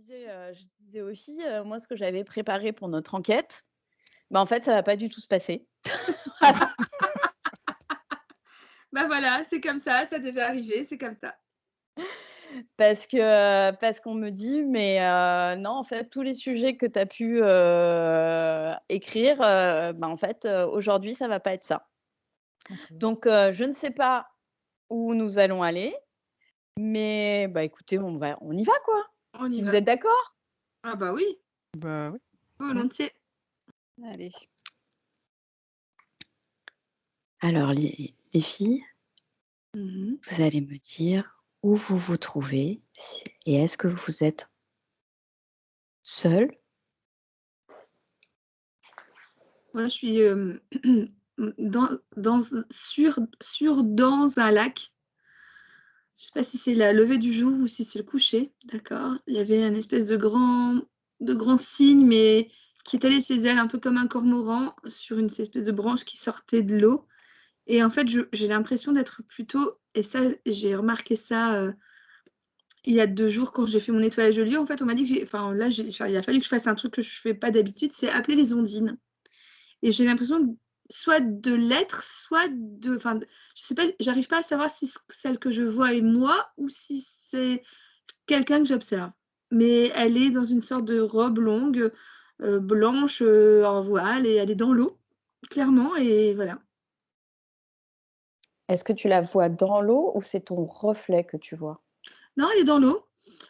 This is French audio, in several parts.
je disais aux filles, moi, ce que j'avais préparé pour notre enquête, bah, en fait, ça va pas du tout se passer. Voilà. Bah, voilà, c'est comme ça devait arriver, c'est comme ça. Parce qu'on me dit: «Mais non, en fait, tous les sujets que tu as pu, écrire, bah, en fait, aujourd'hui, ça va pas être ça. D'accord. Donc je ne sais pas où nous allons aller, mais bah, écoutez, on y va, quoi, On y si vous va. êtes d'accord?» Ah bah oui, Bah, oui. Mmh. volontiers. Allez. Alors les filles, Mmh. vous allez me dire où vous vous trouvez et est-ce que vous êtes seules? Moi, je suis, dans un lac. Je sais pas si c'est la levée du jour ou si c'est le coucher, d'accord? Il y avait un espèce de grand cygne, mais qui étalait ses ailes un peu comme un cormoran sur une espèce de branche qui sortait de l'eau et en fait, j'ai l'impression d'être plutôt et ça, j'ai remarqué ça, il y a 2 jours quand j'ai fait mon nettoyage de lieu. En fait, on m'a dit que il a fallu que je fasse un truc que je fais pas d'habitude, c'est appeler les ondines et j'ai l'impression soit de l'être, soit de enfin, je sais pas, j'arrive pas à savoir si celle que je vois est moi ou si c'est quelqu'un que j'observe. Mais elle est dans une sorte de robe longue, blanche, en voile et elle est dans l'eau, clairement et voilà. Est-ce que tu la vois dans l'eau ou c'est ton reflet que tu vois? Non, elle est dans l'eau.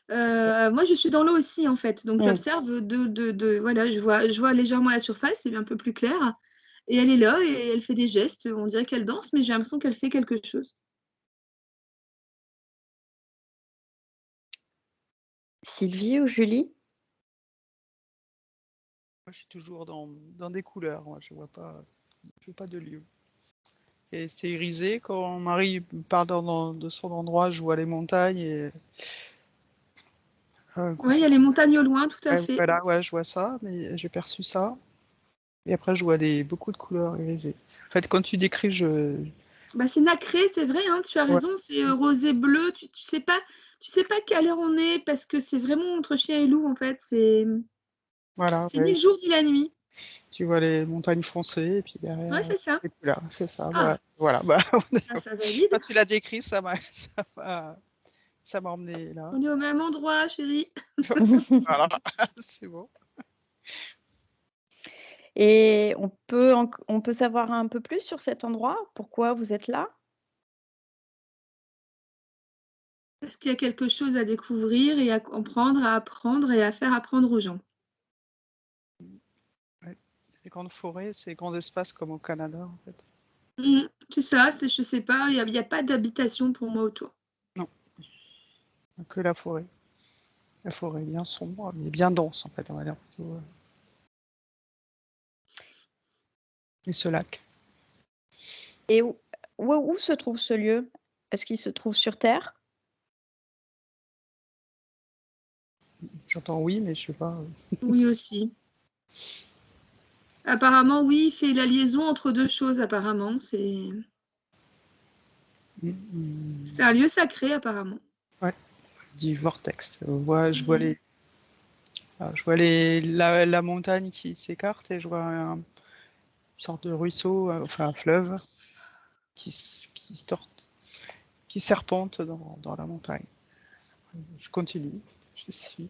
Moi, je suis dans l'eau aussi, en fait, donc Mmh. j'observe de voilà, je vois légèrement la surface, c'est un peu plus clair et elle est là et elle fait des gestes, on dirait qu'elle danse, mais j'ai l'impression qu'elle fait quelque chose. Sylvie ou Julie? Moi, je suis toujours dans des couleurs, moi, je vois pas de lieu. Et c'est irisé, quand mon mari part de son endroit, je vois les montagnes et Ouais, il y a les montagnes au loin, tout à ouais, fait. voilà, ouais, je vois ça, mais j'ai perçu ça. Et après, je vois beaucoup de couleurs irisées. En fait, quand tu décris, Bah, c'est nacré, c'est vrai, hein, tu as ouais, raison, c'est, rosé bleu, tu sais pas quelle heure on est parce que c'est vraiment entre chien et loup, en fait, c'est voilà, c'est ni ouais. le jour ni la nuit. Tu vois les montagnes foncées et puis Ouais, derrière, c'est ça. les couleurs. C'est ça, voilà. Ah, Voilà, bah, ça valide. quand tu l'as décrit, ça m'a emmené là. On est au même endroit, chérie. Voilà, c'est bon. Et on peut savoir un peu plus sur cet endroit? Pourquoi vous êtes là? Parce qu'il y a quelque chose à découvrir et à comprendre, à apprendre et à faire apprendre aux gens. Ouais. Les grandes forêts, c'est les grands espaces comme au Canada, en fait. C'est ça, je sais pas, il y a pas d'habitation pour moi autour. Non, que la forêt. La forêt est bien sombre, mais bien dense, en fait, on va dire plutôt. Et ce lac. Et où se trouve ce lieu? Est-ce qu'il se trouve sur terre? J'entends oui, mais je sais pas. Oui aussi. Apparemment oui, il fait la liaison entre 2 choses apparemment, c'est un lieu sacré apparemment. Ouais, du vortex. Je vois Mmh. la montagne qui s'écarte et je vois une sorte de ruisseau, enfin un fleuve qui qui serpente dans la montagne. Je continue, je suis.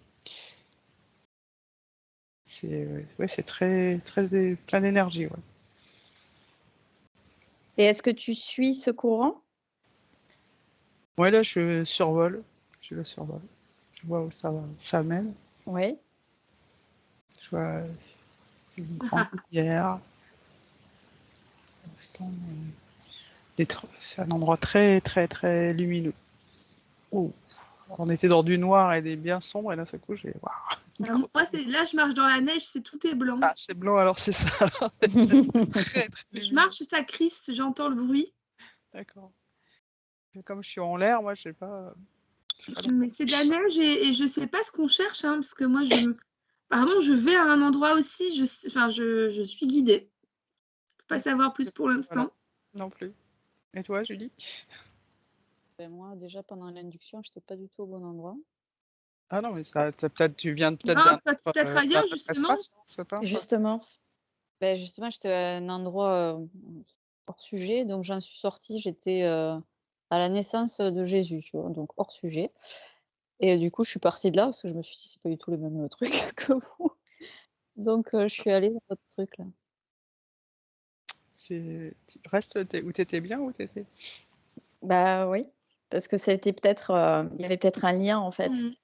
Ouais, c'est très, très plein d'énergie. Ouais. Et est-ce que tu suis ce courant? Ouais, là, je le survole. Je vois où ça mène. Oui. Je vois une grande rivière. Pour l'instant, c'est un endroit très, très, très lumineux. Oh. On était dans du noir et des bien sombres, et d'un seul coup, j'ai. Waouh, une grosse Moi lumière. c'est là je marche dans la neige, tout est blanc. Ah, c'est blanc, alors c'est ça. C'est très, très Je lumineux. marche, ça crisse, j'entends le bruit, D'accord. Et comme je suis en l'air, moi, j'ai pas mais c'est de la l'impression. neige et je sais pas ce qu'on cherche, hein, parce que moi apparemment je vais à un endroit aussi, je suis guidée. Je peux pas D'accord. savoir plus pour Voilà. l'instant. Non plus. Et toi, Julie? Ben moi, déjà pendant l'induction, j'étais pas du tout au bon endroit. Ah non, mais peut-être, tu viens peut-être Non, peut-être ailleurs, d'un autre justement. espace, on sait pas. Justement. Ben, justement, j'étais à un endroit hors sujet, donc j'en suis sortie. J'étais à la naissance de Jésus, tu vois, donc hors sujet. Et du coup, je suis partie de là parce que je me suis dit, c'est pas du tout les mêmes trucs que vous. Donc, je suis allée dans votre truc là. Tu restes où t'étais bien, où t'étais? Bah oui, parce que c'était peut-être, il y avait peut-être un lien en fait. Mm.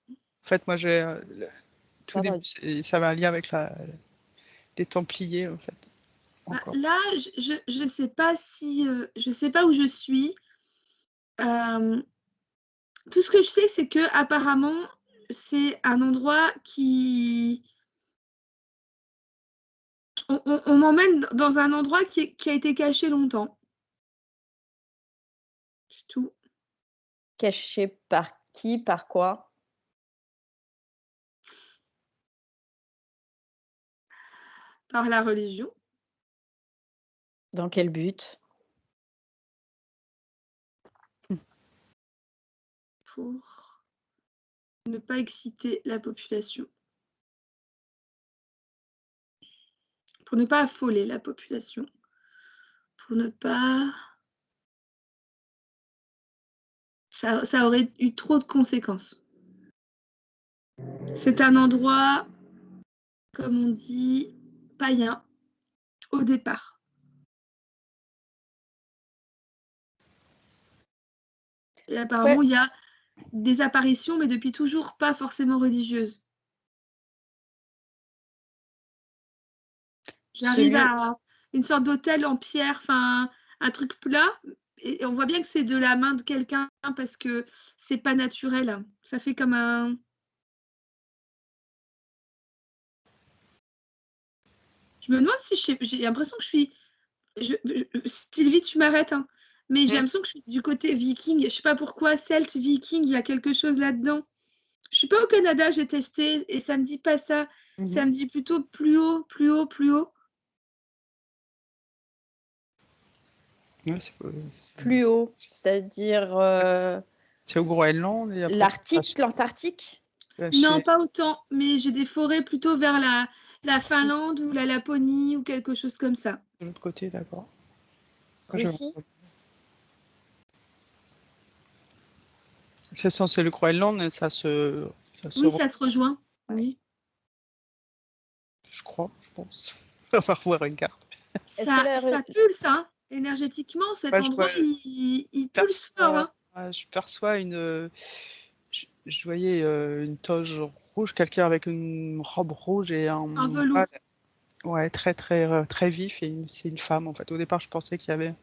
En fait, moi, j'ai tout Ça va. début, ça avait un lien avec les Templiers, en fait. Bah, Encore. là, je sais pas si, je sais pas où je suis. Tout ce que je sais, c'est que apparemment, c'est un endroit qui, on m'emmène dans un endroit qui a été caché longtemps. C'est tout. Caché par qui, par quoi? Par la religion. Dans quel but? Pour ne pas exciter la population. Pour ne pas affoler la population. Pour ne pas... Ça aurait eu trop de conséquences. C'est un endroit, comme on dit, païen, au départ. Et apparemment, Ouais. il y a des apparitions, mais depuis toujours pas forcément religieuses. J'arrive à une sorte d'hôtel en pierre, enfin un truc plat, et on voit bien que c'est de la main de quelqu'un parce que c'est pas naturel. Ça fait comme un... Je me demande si j'ai l'impression que je suis... Sylvie, tu m'arrêtes, hein. Mais j'ai l'impression que je suis du côté viking. Je sais pas pourquoi, celte, viking, il y a quelque chose là-dedans. Je suis pas au Canada, j'ai testé et ça me dit pas ça. Ça me dit plutôt plus haut, plus haut, plus haut. Ouais, Plus haut, c'est-à-dire c'est au Groenland. Et après, l'Arctique, l'Antarctique? Non, pas autant, mais j'ai des forêts plutôt vers la Finlande ou la Laponie ou quelque chose comme ça. De l'autre côté, d'accord. Russie? C'est censé le Groenland, et ça se Oui, ça se rejoint. Oui. Je crois, je pense. On va revoir une carte. Ça pulse, hein. Énergétiquement, cet endroit, il pulse fort. Hein. Je perçois une... Je voyais une toge rouge, quelqu'un avec une robe rouge et un velours. Ouais, très, très, très vif, et c'est une femme, en fait. Au départ, je pensais qu'il y avait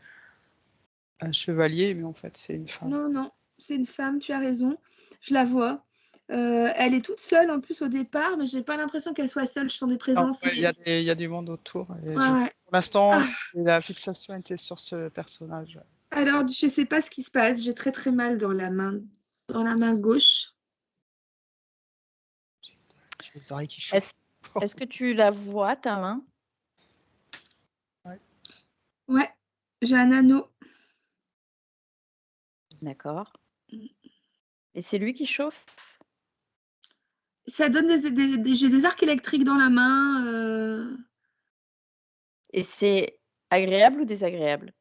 un chevalier, mais en fait, c'est une femme. Non, non, c'est une femme, tu as raison. Je la vois. Elle est toute seule en plus au départ, mais j'ai pas l'impression qu'elle soit seule. Je sens des présences. Il y a du monde autour. Ouais. Pour l'instant, la fixation était sur ce personnage. Alors, je sais pas ce qui se passe. J'ai très très mal dans la main gauche. J'ai les oreilles qui chauffent. Est-ce que tu la vois, ta main? Ouais, j'ai un anneau. D'accord. Et c'est lui qui chauffe? Ça donne j'ai des arcs électriques dans la main. Et c'est agréable ou désagréable?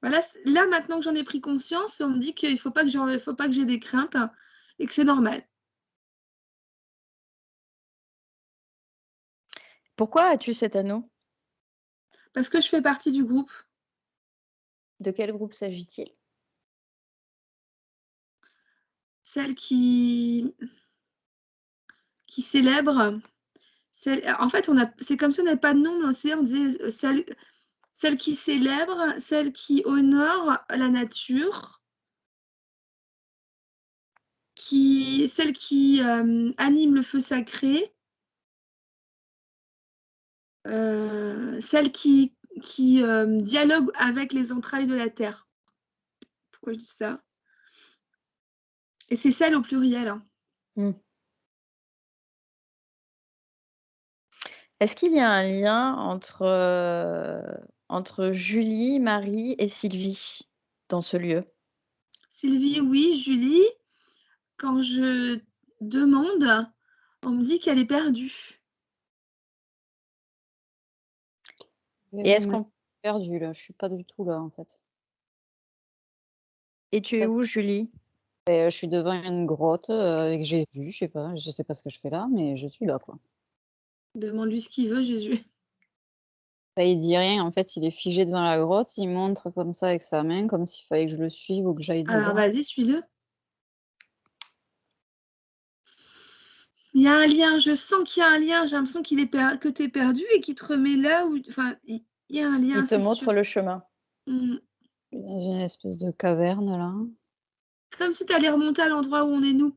Voilà, là, maintenant que j'en ai pris conscience, on me dit qu'il ne faut pas que j'ai des craintes, hein, et que c'est normal. Pourquoi as-tu cet anneau? Parce que je fais partie du groupe. De quel groupe s'agit-il? Celle qui célèbre. En fait, c'est comme si on n'avait pas de nom, mais on disait celle qui célèbre, celle qui honore la nature, celle qui anime le feu sacré, celle qui dialogue avec les entrailles de la terre. Pourquoi je dis ça? Et c'est celle au pluriel. Hein. Est-ce qu'il y a un lien entre Julie, Marie et Sylvie dans ce lieu? Sylvie, oui. Julie, quand je demande, on me dit qu'elle est perdue. Et est-ce On est qu'on perdu là, je suis pas du tout là en fait. et tu es où, Julie? Je suis devant une grotte avec Jésus, je sais pas ce que je fais là, mais je suis là quoi. Demande-lui ce qu'il veut, Jésus. Bah, il dit rien, en fait, il est figé devant la grotte, il montre comme ça avec sa main, comme s'il fallait que je le suive ou que j'aille Alors devant. vas-y, suis-le. Il y a un lien, je sens qu'il y a un lien, j'ai l'impression que tu es perdu et qu'il te remet là où. Enfin, il y a un lien, Il te c'est montre sûr. le chemin. Mm. Je suis dans une espèce de caverne là. Comme si tu allais remonter à l'endroit où on est nous.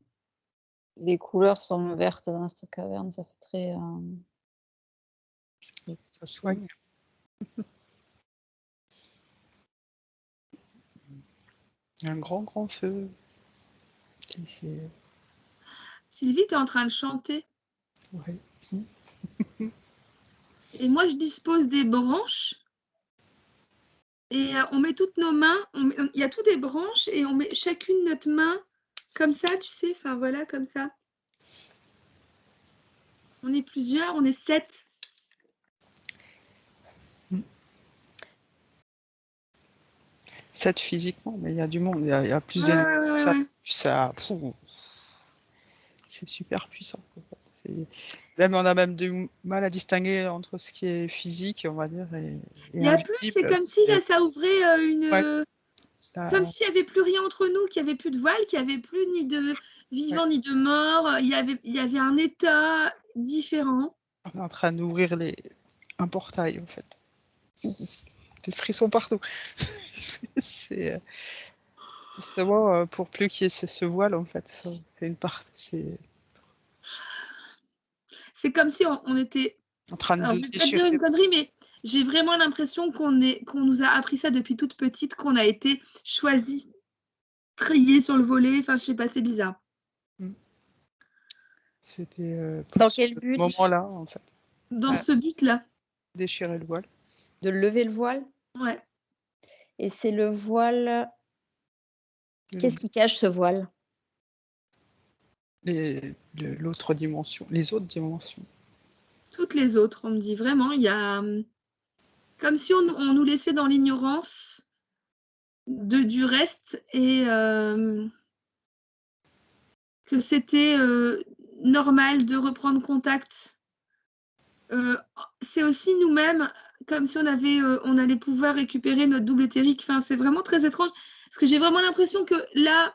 Les couleurs sont vertes dans cette caverne, ça fait très. Ça soigne. Il y a un grand feu. Sylvie, tu es en train de chanter. Ouais. Et moi, je dispose des branches. Et on met toutes nos mains. Il y a toutes des branches et on met chacune notre main comme ça, tu sais. Enfin, voilà, comme ça. On est plusieurs, on est 7. Sept physiquement, mais il y a du monde. Il y a plus d'énergie. C'est super puissant. Même, on a même du mal à distinguer entre ce qui est physique, on va dire, et Il n'y a plus, c'est comme si là, ça ouvrait une. Ouais. Comme s'il n'y avait plus rien entre nous, qu'il n'y avait plus de voile, qu'il n'y avait plus ni de vivant ni de mort. Il y avait un état différent. On est en train d'ouvrir un portail, en fait. Des frissons partout. C'est justement pour plus qu'il y ait ce voile, en fait. C'est une partie. C'est comme si on était. En train Alors, de je vais pas te dire une connerie, mais j'ai vraiment l'impression qu'on nous a appris ça depuis toute petite, qu'on a été choisi, trié sur le volet. Enfin, je sais pas, c'est bizarre. C'était dans quel but? moment-là, en fait. Dans ce but-là. Déchirer le voile. De lever le voile? Ouais. Et c'est le voile. Qu'est-ce qui cache ce voile? L'autre dimension, les autres dimensions. Toutes les autres, on me dit vraiment, il y a comme si on nous laissait dans l'ignorance du reste et que c'était normal de reprendre contact. C'est aussi nous-mêmes, comme si on allait pouvoir récupérer notre double éthérique. Enfin, c'est vraiment très étrange, parce que j'ai vraiment l'impression que là,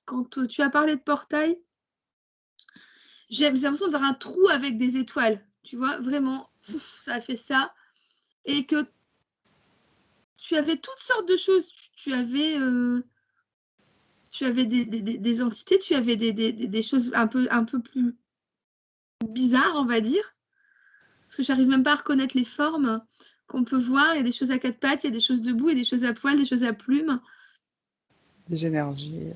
quand tu as parlé de portail, j'ai l'impression de voir un trou avec des étoiles. Tu vois, vraiment, ça a fait ça. Et que tu avais toutes sortes de choses. Tu avais des entités, tu avais des choses un peu plus bizarres, on va dire. Parce que j'arrive même pas à reconnaître les formes qu'on peut voir. Il y a des choses à quatre pattes, il y a des choses debout, il y a des choses à poil, des choses à plumes. Des énergies.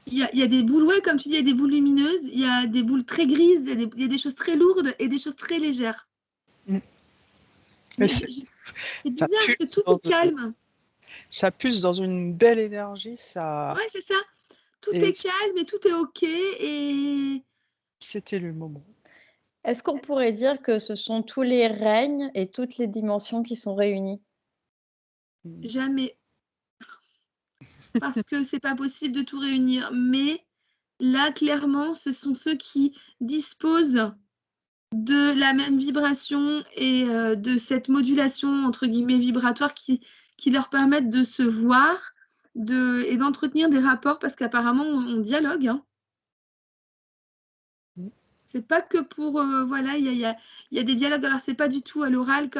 Il y a des boules, ouais, comme tu dis, il y a des boules lumineuses, il y a des boules très grises, il y a des choses très lourdes et des choses très légères. Mais c'est bizarre, c'est tout est calme. Ça pulse dans une belle énergie. Ouais, c'est ça. Tout est calme et tout est OK. Et c'était le moment. Est-ce qu'on pourrait dire que ce sont tous les règnes et toutes les dimensions qui sont réunies? Jamais. Parce que c'est pas possible de tout réunir. Mais là, clairement, ce sont ceux qui disposent de la même vibration et de cette modulation, entre guillemets, vibratoire qui leur permettent de se voir et d'entretenir des rapports, parce qu'apparemment, on dialogue. Hein. C'est pas que pour... voilà, il y a des dialogues. Alors, c'est pas du tout à l'oral,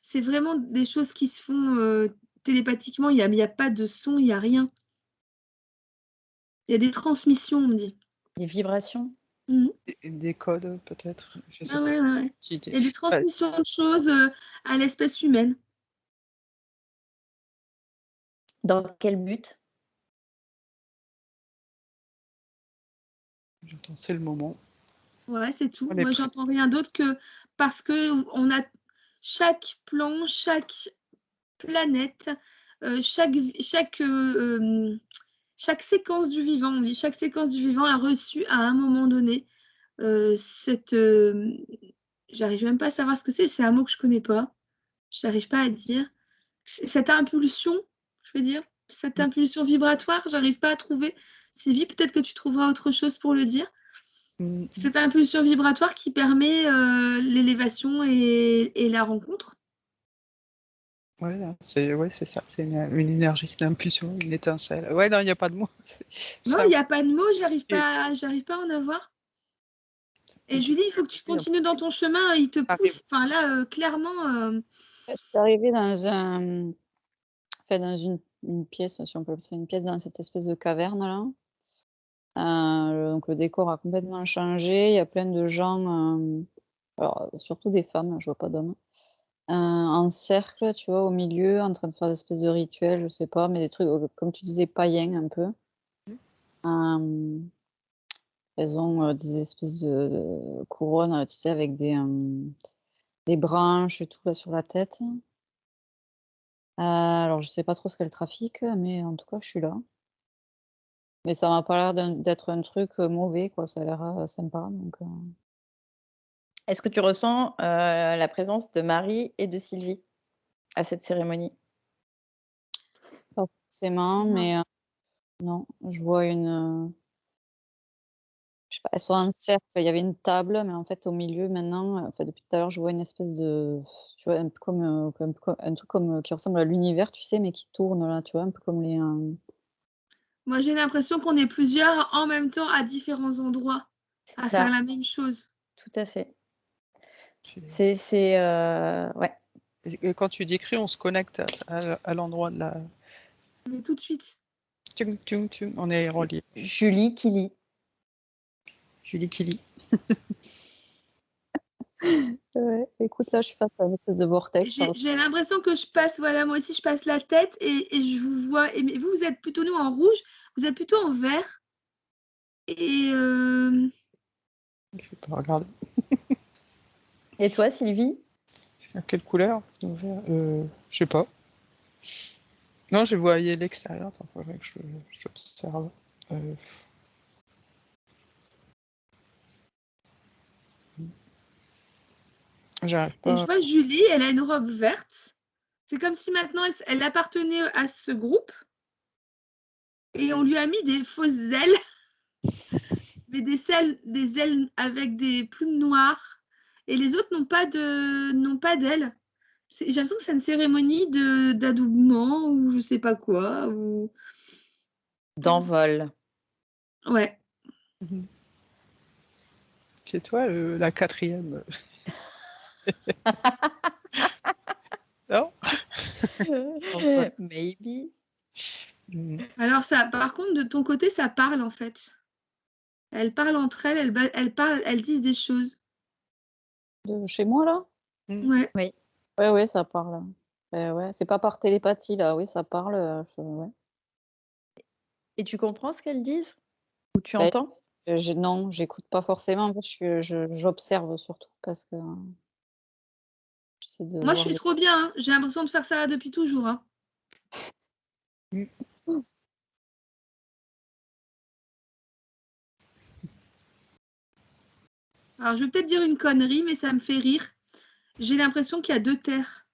c'est vraiment des choses qui se font télépathiquement. Il n'y a pas de son, il n'y a rien. Il y a des transmissions, on me dit. Des vibrations? Des codes, peut-être. Je sais pas. Ouais. Il y a des transmissions de choses à l'espèce humaine. Dans quel but? J'entends, c'est le moment. Ouais, c'est tout. Moi, j'entends rien d'autre que parce que on a chaque plan, chaque planète, chaque chaque séquence du vivant, on dit chaque séquence du vivant a reçu à un moment donné cette. J'arrive même pas à savoir ce que c'est un mot que je connais pas. J'arrive pas à dire. Cette impulsion, je veux dire, cette impulsion vibratoire, j'arrive pas à trouver. Sylvie, peut-être que tu trouveras autre chose pour le dire. Cette impulsion vibratoire qui permet l'élévation et la rencontre. Ouais, c'est ça, c'est une énergie, c'est une impulsion, une étincelle. Ouais, non, il n'y a pas de mots. Non, Ça, il n'y a pas de mots, j'arrive pas à en avoir. Et Julie, il faut que tu continues dans ton chemin, il te pousse. Enfin là, clairement. Je suis arrivée dans une pièce, si on peut appeler ça une pièce, dans cette espèce de caverne là. Donc le décor a complètement changé. Il y a plein de gens, alors surtout des femmes, je vois pas d'hommes, en cercle, tu vois, au milieu, en train de faire des espèces de rituels, je sais pas, mais des trucs, comme tu disais, païens un peu. Elles ont des espèces de couronnes, tu sais, avec des branches et tout là sur la tête. Alors je sais pas trop ce qu'elles trafiquent, mais en tout cas, je suis là. Mais ça m'a pas l'air d'être un truc mauvais, quoi. Ça a l'air sympa. Donc, Est-ce que tu ressens la présence de Marie et de Sylvie à cette cérémonie? pas forcément, Non. mais non, je vois je sais pas, elles sont en cercle. Il y avait une table, mais en fait, au milieu, maintenant, enfin, depuis tout à l'heure, je vois une espèce de, tu vois, un peu comme un truc comme qui ressemble à l'univers, tu sais, mais qui tourne là, tu vois, un peu comme les. Moi, j'ai l'impression qu'on est plusieurs en même temps à différents endroits C'est à faire ça, la même chose. tout à fait. c'est- Ouais. Et quand tu décris, on se connecte à l'endroit de la. Mais tout de suite. Tchung, tchung, tchung, on est relié. Julie qui lit. Julie qui lit. Ouais, écoute, là, je suis face à une espèce de vortex. J'ai l'impression que je passe, voilà, moi aussi, je passe la tête et je vous vois. Mais vous êtes plutôt, nous, en rouge, vous êtes plutôt en vert. Et Je vais pas regarder. Et toi, Sylvie? À quelle couleur? Je sais pas. Non, je voyais l'extérieur. Attends, faudrait que j'observe. J'arrive et pas. je vois Julie, elle a une robe verte. C'est comme si maintenant elle appartenait à ce groupe. Et on lui a mis des fausses ailes, mais des ailes avec des plumes noires. Et les autres n'ont pas d'ailes. J'ai l'impression que c'est une cérémonie d'adoubement ou je sais pas quoi. Ou... D'envol. Ouais. C'est toi la quatrième. Non? Maybe. Alors ça, par contre, de ton côté, ça parle en fait. Elles parlent entre elles, elles disent des choses. De chez moi, là? Ouais. Oui. Ouais, ça parle. Ouais, c'est pas par télépathie, là. Oui, ça parle. Ouais. Et tu comprends ce qu'elles disent? Ou tu Bah, entends? non, j'écoute pas forcément. En fait, j'observe surtout parce que j'essaie de Moi, je voir suis trop bien. Hein. J'ai l'impression de faire ça depuis toujours. Hein. Alors, je vais peut-être dire une connerie, mais ça me fait rire. J'ai l'impression qu'il y a deux terres.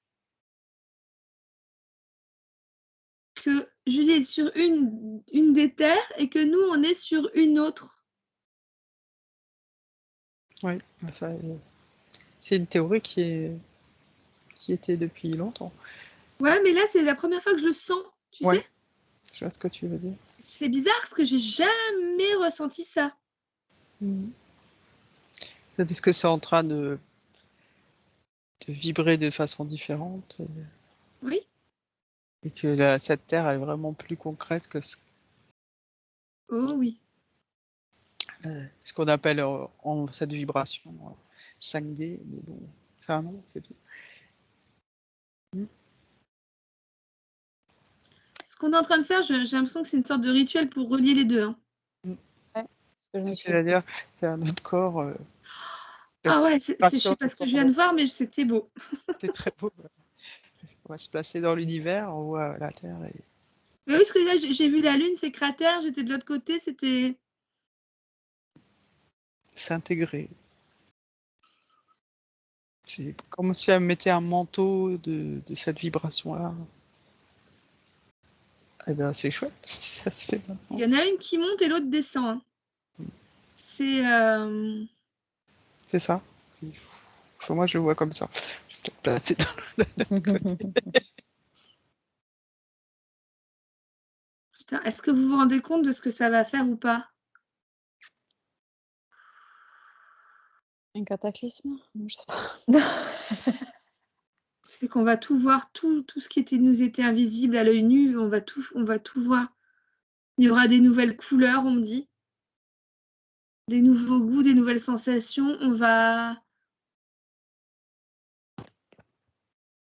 Que Julie est sur une des terres et que nous, on est sur une autre. Oui, c'est une théorie qui était depuis longtemps. Ouais, mais là, c'est la première fois que je le sens, tu sais. Je vois ce que tu veux dire. C'est bizarre parce que j'ai jamais ressenti ça. C'est parce que c'est en train de vibrer de façon différente. Oui. Et que cette terre est vraiment plus concrète que Oh oui. ce qu'on appelle en cette vibration 5D. Mais bon, c'est un nom, c'est tout. Ce qu'on est en train de faire, j'ai l'impression que c'est une sorte de rituel pour relier les deux. Hein. Ouais, parce que je me suis C'est-à-dire, c'est un autre corps. Ah ouais, je sais pas ce que je viens de voir, mais c'était beau. C'était très beau. On va se placer dans l'univers, on voit la Terre et Mais oui, parce que là, j'ai vu la Lune, ces cratères, j'étais de l'autre côté, c'était... C'est intégré. C'est comme si elle mettait un manteau de cette vibration-là. Eh ben, c'est chouette si ça se fait Il maintenant. y en a une qui monte et l'autre descend. C'est... C'est ça. Enfin, moi, je le vois comme ça. Je vais te placer dans... Putain, est-ce que vous vous rendez compte de ce que ça va faire ou pas? Un cataclysme? Je sais pas. C'est qu'on va tout voir, tout ce qui nous était invisible à l'œil nu, on va tout voir. Il y aura des nouvelles couleurs, on me dit. Des nouveaux goûts, des nouvelles sensations.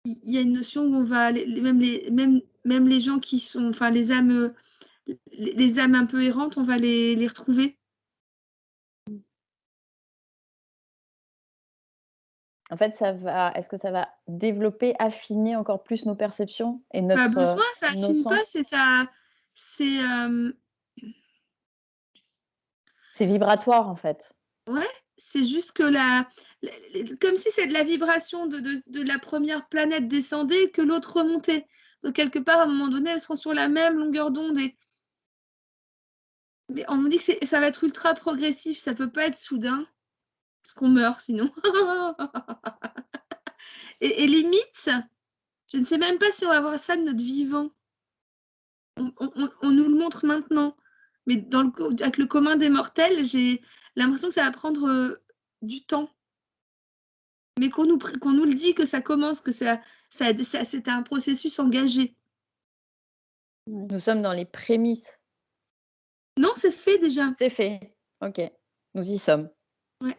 Il y a une notion où on va, même les gens qui sont, enfin les âmes un peu errantes, on va les retrouver. En fait, est-ce que ça va développer, affiner encore plus nos perceptions et Pas notre, besoin, ça nos affine pas, sens? c'est ça, c'est C'est vibratoire, en fait. ouais, c'est juste que comme si c'est de la vibration de la première planète descendait que l'autre remontait. Donc quelque part, à un moment donné, elles seront sur la même longueur d'onde. Mais on me dit que ça va être ultra progressif, ça peut pas être soudain, parce qu'on meurt sinon. et limite, je ne sais même pas si on va voir ça de notre vivant. On nous le montre maintenant. Mais avec le commun des mortels, j'ai l'impression que ça va prendre du temps. Mais qu'on nous le dit, que ça commence, que c'est un processus engagé. Nous sommes dans les prémices. Non, c'est fait déjà. C'est fait. OK. Nous y sommes. Ouais.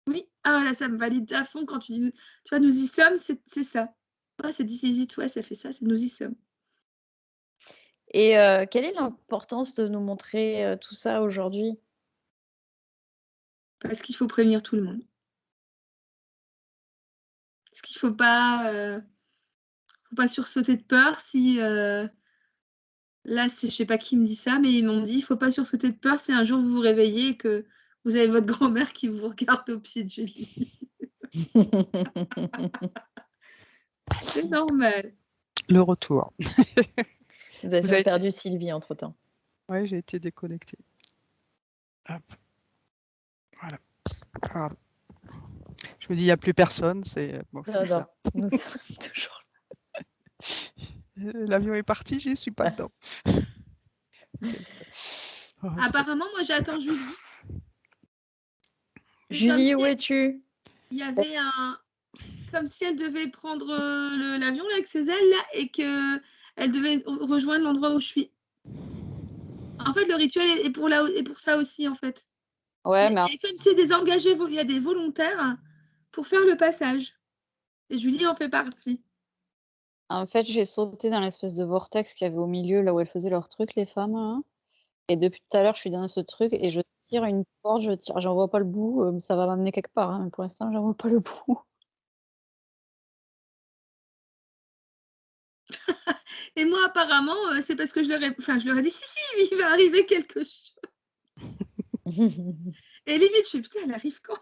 Oui. Ah là, ça me valide à fond quand tu dis, tu vois, nous y sommes, c'est ça. Ouais, c'est this is it, ouais, ça fait ça, c'est nous y sommes. Et quelle est l'importance de nous montrer tout ça aujourd'hui? Parce qu'il faut prévenir tout le monde. Parce qu'il faut pas sursauter de peur si là, c'est je sais pas qui me dit ça, mais ils m'ont dit il faut pas sursauter de peur si un jour vous vous réveillez et que vous avez votre grand-mère qui vous regarde au pied du lit. C'est normal. Le retour. Vous avez perdu Sylvie entre-temps. Oui, j'ai été déconnectée. Hop. Voilà. Ah. Je me dis, il n'y a plus personne. Bon, Non, nous sommes toujours là. L'avion est parti, je ne suis pas dedans. Apparemment, moi, j'attends Julie. Julie, où es-tu? Il y avait comme si elle devait prendre l'avion avec ses ailes là, et qu'elle devait rejoindre l'endroit où je suis. En fait, le rituel est pour ça aussi, en fait. Ouais, mais Et comme c'est des engagés, il y a des volontaires pour faire le passage. Et Julie en fait partie. en fait, j'ai sauté dans l'espèce de vortex qu'il y avait au milieu, là où elles faisaient leur truc, les femmes, hein. Et depuis tout à l'heure, je suis dans ce truc et je tire une corde, j'en vois pas le bout, ça va m'amener quelque part, hein, mais pour l'instant, j'en vois pas le bout. Et moi, apparemment, c'est parce que je leur ai dit, si, il va arriver quelque chose. Et limite, je suis putain, elle arrive quand?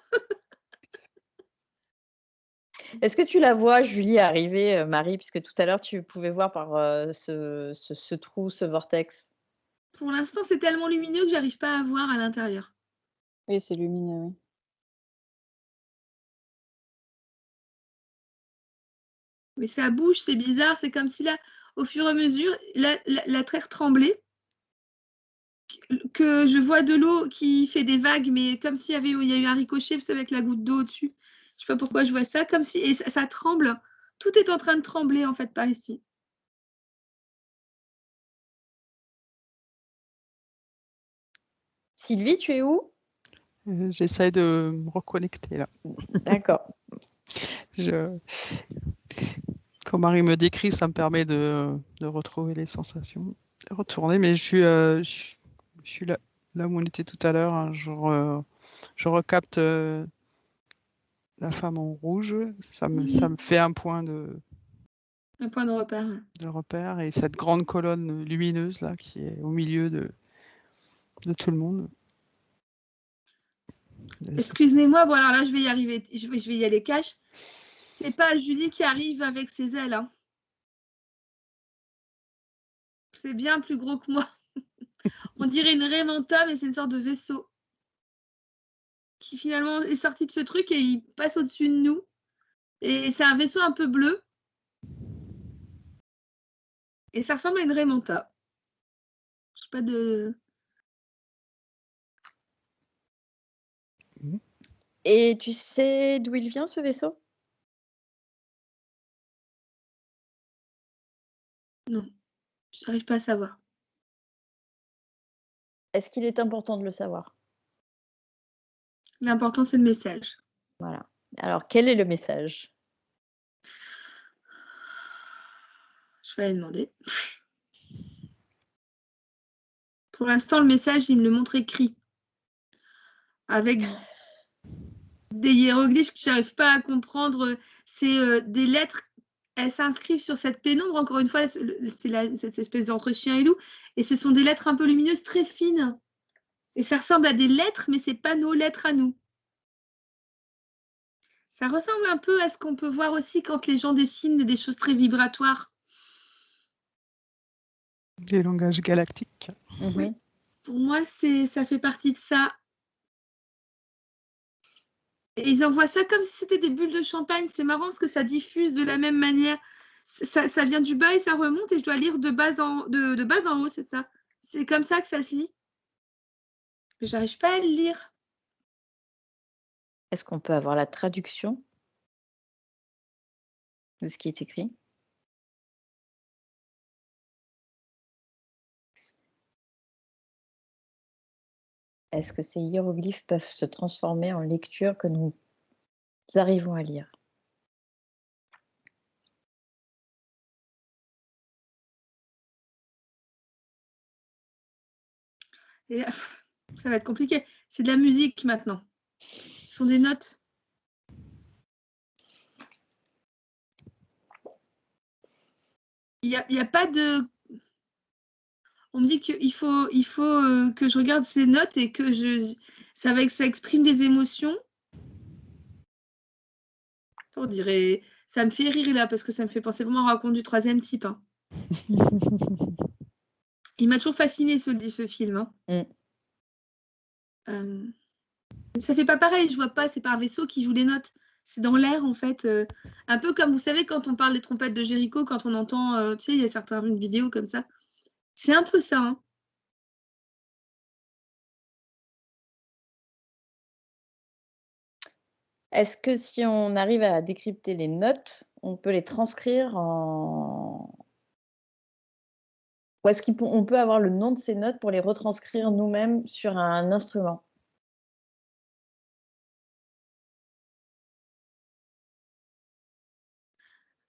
Est-ce que tu la vois, Julie, arriver, Marie, puisque tout à l'heure, tu pouvais voir par ce trou, ce vortex? Pour l'instant, c'est tellement lumineux que j'arrive pas à voir à l'intérieur. Oui, c'est lumineux, oui. Mais ça bouge, c'est bizarre, c'est comme si là, au fur et à mesure, la terre tremblait, que je vois de l'eau qui fait des vagues, mais comme s'il y a eu un ricochet, vous savez, avec la goutte d'eau au-dessus. Je sais pas pourquoi je vois ça, comme si, et ça tremble. Tout est en train de trembler, en fait, par ici. Sylvie, tu es où? J'essaie de me reconnecter là. D'accord. Quand Marie me décrit, ça me permet de retrouver les sensations, de retourner, mais je suis là où on était tout à l'heure, hein. Je recapte la femme en rouge, ça me fait un point de Un point de repère. Ouais. de repère et cette grande colonne lumineuse là qui est au milieu de tout le monde. Excusez-moi, bon alors là je vais y arriver, je vais y aller cash. C'est pas Julie qui arrive avec ses ailes. Hein. C'est bien plus gros que moi. On dirait une raie manta, mais c'est une sorte de vaisseau qui finalement est sorti de ce truc et il passe au-dessus de nous. Et c'est un vaisseau un peu bleu. Et ça ressemble à une raie manta. Je sais pas de. Et tu sais d'où il vient ce vaisseau? Non, je n'arrive pas à savoir. Est-ce qu'il est important de le savoir? L'important, c'est le message. Voilà. Alors, quel est le message? Je vais aller demander. Pour l'instant, le message, il me le montre écrit. Avec des hiéroglyphes que je n'arrive pas à comprendre. C'est des lettres. Elles s'inscrivent sur cette pénombre. Encore une fois, c'est cette espèce d'entre chien et loup. Et ce sont des lettres un peu lumineuses, très fines. Et ça ressemble à des lettres, mais ce n'est pas nos lettres à nous. Ça ressemble un peu à ce qu'on peut voir aussi quand les gens dessinent des choses très vibratoires. Des langages galactiques. Oui. Pour moi, ça fait partie de ça. Et ils envoient ça comme si c'était des bulles de champagne. C'est marrant parce que ça diffuse de la même manière. Ça vient du bas et ça remonte et je dois lire de bas en haut, c'est ça. C'est comme ça que ça se lit. Mais j'arrive pas à le lire. Est-ce qu'on peut avoir la traduction de ce qui est écrit? Est-ce que ces hiéroglyphes peuvent se transformer en lecture que nous arrivons à lire? Et, ça va être compliqué. C'est de la musique maintenant. Ce sont des notes. Il y a pas de. On me dit qu'il faut que je regarde ces notes et que ça exprime des émotions. On dirait, ça me fait rire là parce que ça me fait penser vraiment à un raconte du troisième type. Hein. Il m'a toujours fasciné ce film. Hein. Ça fait pas pareil, je vois pas, c'est pas un vaisseau qui joue les notes. C'est dans l'air en fait. Un peu comme vous savez quand on parle des trompettes de Jéricho, quand on entend, tu sais, il y a certaines vidéos comme ça. C'est un peu ça. Hein. Est-ce que si on arrive à décrypter les notes, on peut les transcrire en... Ou est-ce qu'on peut avoir le nom de ces notes pour les retranscrire nous-mêmes sur un instrument?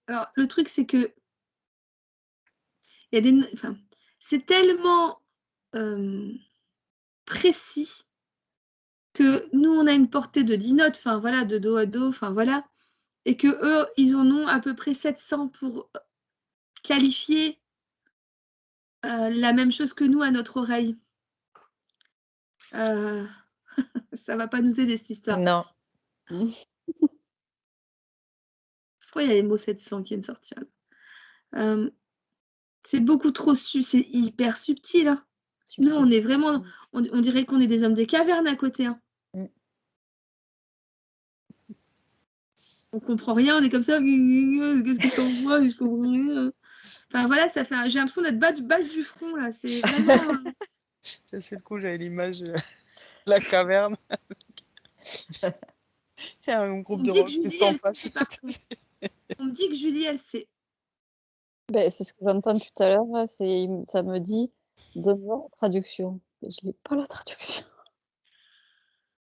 Alors, le truc, c'est que il y a des, enfin, c'est tellement précis que nous, on a une portée de 10 notes, enfin voilà, de do à do, enfin voilà, et que eux, ils en ont à peu près 700 pour qualifier la même chose que nous à notre oreille. Ça va pas nous aider cette histoire. Non. Pourquoi il y a les mots 700 qui viennent sortir là c'est beaucoup trop c'est hyper subtil. Hein. Nous, on est vraiment, on dirait qu'on est des hommes des cavernes à côté. Hein. On comprend rien, on est comme ça. Qu'est-ce que t'en vois? Je comprends rien. Enfin voilà, ça fait. J'ai l'impression d'être base du front là. C'est vraiment. D'un seul coup, j'avais l'image de la caverne. Il y a un groupe de rock juste en face. On me dit que Julie, elle sait. Ben, c'est ce que j'entends tout à l'heure. Ça me dit donne-moi la traduction. Mais je n'ai pas la traduction.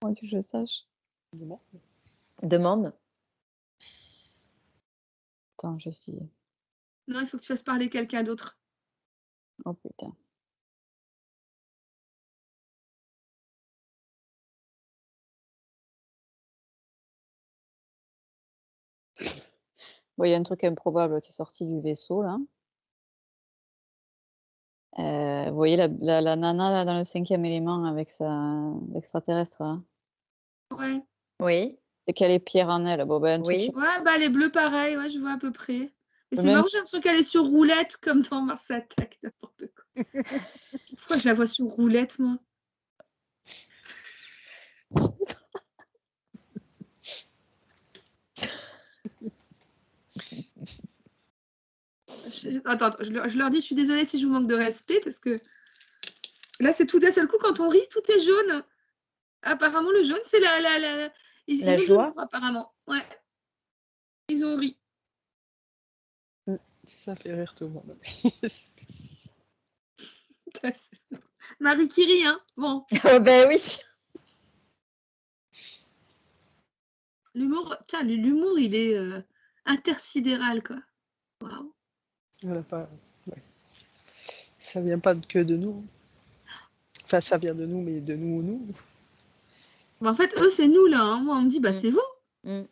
Moi que je sache. Demande. Attends, j'essaie. Non, il faut que tu fasses parler quelqu'un d'autre. Oh putain. Bon, il y a un truc improbable qui est sorti du vaisseau, là. Vous voyez la nana, là, dans le 5e élément avec l'extraterrestre, là? Ouais. Oui, Et qu'elle est pierre en elle. Bon, ben, un truc qui oui. Ouais, bah les bleus pareil, ouais, je vois à peu près. Mais Le c'est même marrant, j'ai l'impression qu'elle est sur roulette comme dans Mars Attack, n'importe quoi. Pourquoi je la vois sur roulette, moi? Attends, je leur dis, je suis désolée si je vous manque de respect, parce que là, c'est tout d'un seul coup, quand on rit, tout est jaune. Apparemment, le jaune, c'est ils La ont de joie. l'humour, apparemment. Ouais, ils ont ri. Ça fait rire tout le monde. Marie qui rit, hein. Bon, Oh, ben oui. l'humour, tiens, l'humour, il est intersidéral, quoi. Waouh. Voilà, ouais. Ça vient pas que de nous. Enfin, ça vient de nous, mais de nous. Mais en fait, eux, c'est nous, là. Hein. Moi, on me dit, bah, Mm. c'est vous. Mm.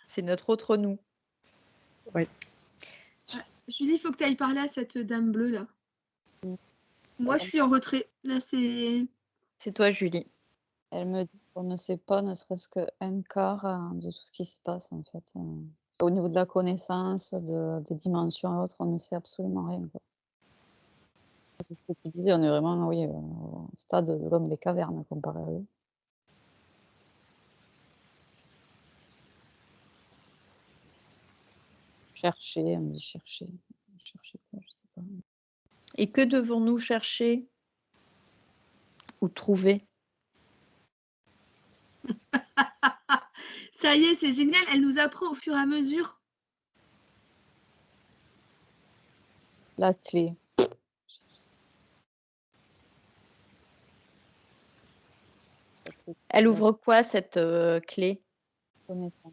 C'est notre autre nous. Ouais. Julie, il faut que tu ailles parler à cette dame bleue, là. Mm. Moi, je suis en retrait. Là, c'est... C'est toi, Julie. Elle me dit qu'on ne sait pas ne serait-ce qu'un quart de tout ce qui se passe, en fait. Au niveau de la connaissance, des dimensions et autres, on ne sait absolument rien, quoi. C'est ce que tu disais, on est vraiment, oui, au stade de l'homme des cavernes comparé à eux. Chercher, elle me dit chercher. Chercher quoi, je sais pas. Et que devons-nous chercher ou trouver? Ça y est, c'est génial. Elle nous apprend au fur et à mesure. La clé. Elle ouvre quoi, cette clé? Connaissance.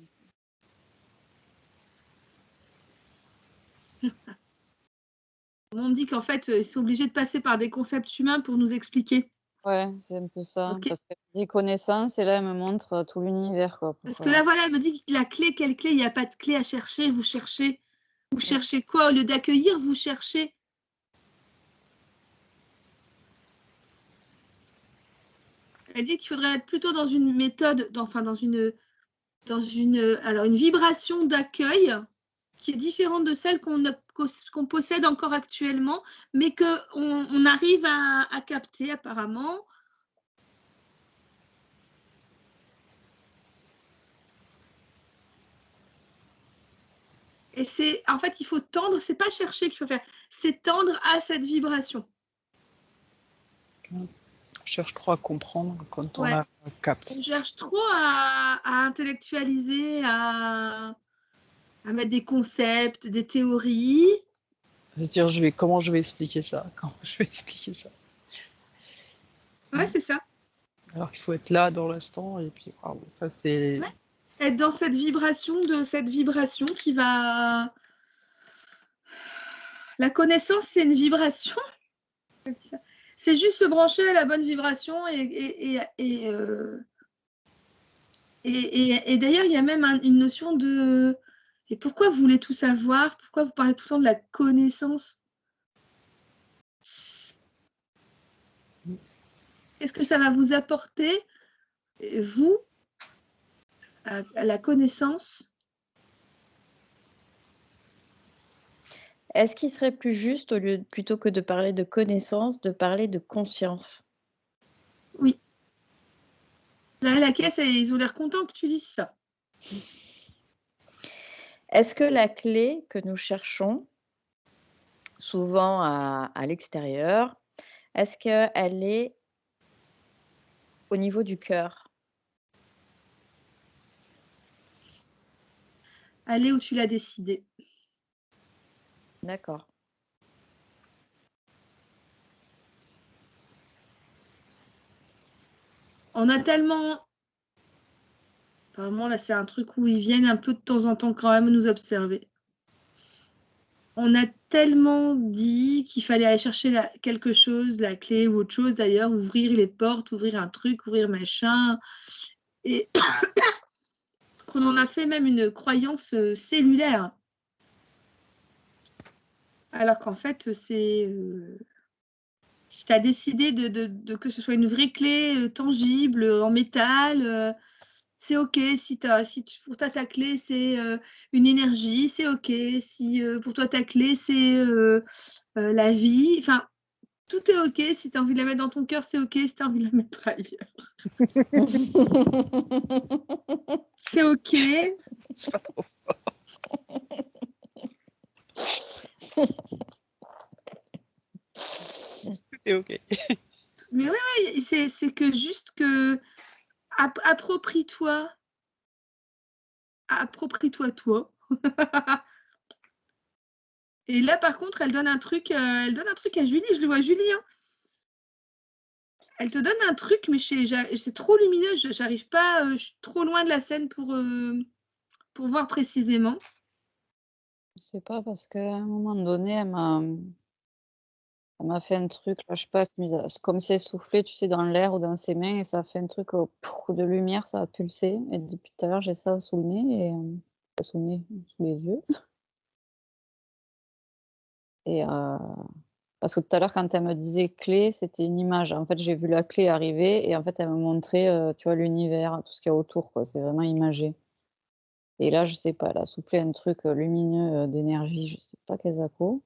On me dit qu'en fait, ils sont obligés de passer par des concepts humains pour nous expliquer. Ouais, c'est un peu ça. Ok. Parce qu'elle me dit connaissance et là, elle me montre tout l'univers, quoi. Parce que là, voilà, elle me dit que la clé, quelle clé? Il n'y a pas de clé à chercher. Vous cherchez. Vous cherchez quoi? Au lieu d'accueillir, vous cherchez. Elle dit qu'il faudrait être plutôt dans une méthode, alors une vibration d'accueil qui est différente de celle qu'on possède encore actuellement, mais qu'on arrive à capter apparemment. Et c'est, en fait, il faut tendre, c'est pas chercher qu'il faut faire, c'est tendre à cette vibration. On cherche trop à comprendre quand on Ouais. la capte. On cherche trop à intellectualiser, à mettre des concepts, des théories. À se dire, comment je vais expliquer ça? Comment je vais expliquer ça? Ouais, c'est ça. Alors qu'il faut être là dans l'instant, et puis, waouh, ça c'est... Ouais. Être dans cette vibration qui va... La connaissance, c'est une vibration. C'est juste se brancher à la bonne vibration et d'ailleurs, il y a même une notion de... Et pourquoi vous voulez tout savoir? Pourquoi vous parlez tout le temps de la connaissance? Qu'est-ce que ça va vous apporter, vous, à la connaissance? Est-ce qu'il serait plus juste, plutôt que de parler de connaissance, de parler de conscience? Oui. Là, la caisse, ils ont l'air contents que tu dises ça. Est-ce que la clé que nous cherchons, souvent à l'extérieur, est-ce qu'elle est au niveau du cœur? Allez où tu l'as décidé. D'accord. On a tellement... Apparemment, là, c'est un truc où ils viennent un peu de temps en temps quand même nous observer. On a tellement dit qu'il fallait aller chercher quelque chose, la clé ou autre chose d'ailleurs, ouvrir les portes, ouvrir un truc, ouvrir machin. Et qu'on en a fait même une croyance cellulaire. Alors qu'en fait, c'est... si tu as décidé que ce soit une vraie clé tangible, en métal, c'est OK. Si pour toi, ta clé, c'est une énergie, c'est OK. Si pour toi, ta clé, c'est la vie, enfin, tout est OK. Si tu as envie de la mettre dans ton cœur, c'est OK. Si tu as envie de la mettre ailleurs, c'est OK. C'est pas trop. Et ok. Mais oui, c'est que juste que approprie-toi toi. Et là, par contre, elle donne un truc à Julie. Je le vois, Julie. Hein. Elle te donne un truc, mais c'est trop lumineux. J'arrive pas. Je suis trop loin de la scène pour voir précisément. Je sais pas, parce qu'à un moment donné, elle m'a fait un truc, là, je sais pas, c'est comme si elle soufflait, tu sais, dans l'air ou dans ses mains, et ça a fait un truc de lumière, ça a pulsé. Et depuis tout à l'heure, j'ai ça sous le nez, et sous le nez, sous les yeux. Et parce que tout à l'heure, quand elle me disait clé, c'était une image. En fait, j'ai vu la clé arriver, et en fait, elle me montrait, tu vois, l'univers, tout ce qu'il y a autour, quoi. C'est vraiment imagé. Et là, je sais pas, elle a soufflé un truc lumineux d'énergie, je sais pas quel acco.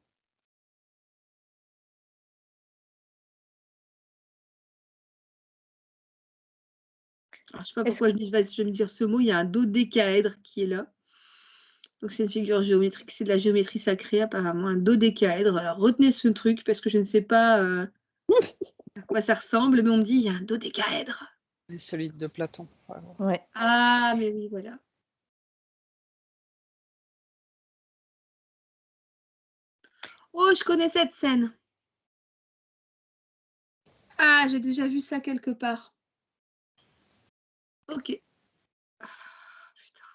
Alors, je sais pas pourquoi je vais me dire ce mot. Il y a un dodécaèdre qui est là. Donc, c'est une figure géométrique. C'est de la géométrie sacrée, apparemment. Un dodécaèdre. Alors, retenez ce truc parce que je ne sais pas à quoi ça ressemble. Mais on me dit, il y a un dodécaèdre. Les solides de Platon. Voilà. Ouais. Ah, mais oui, voilà. Oh, je connais cette scène. Ah, j'ai déjà vu ça quelque part. Ok. Ah, putain.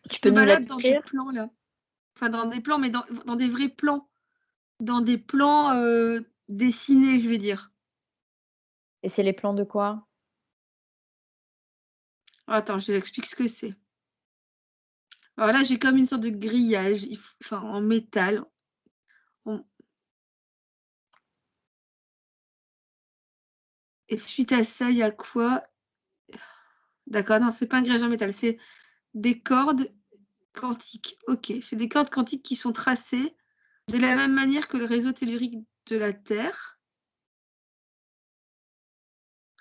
Tu Je peux me nous la balade dans des décrire? plans là. Enfin, dans des plans, mais dans des vrais plans. Dans des plans dessinés, je vais dire. Et c'est les plans de quoi? Attends, je t'explique ce que c'est. Alors là, j'ai comme une sorte de grillage, enfin en métal. Et suite à ça, il y a quoi? D'accord, non, c'est pas un grillage en métal, c'est des cordes quantiques. Ok, c'est des cordes quantiques qui sont tracées de la même manière que le réseau tellurique de la Terre.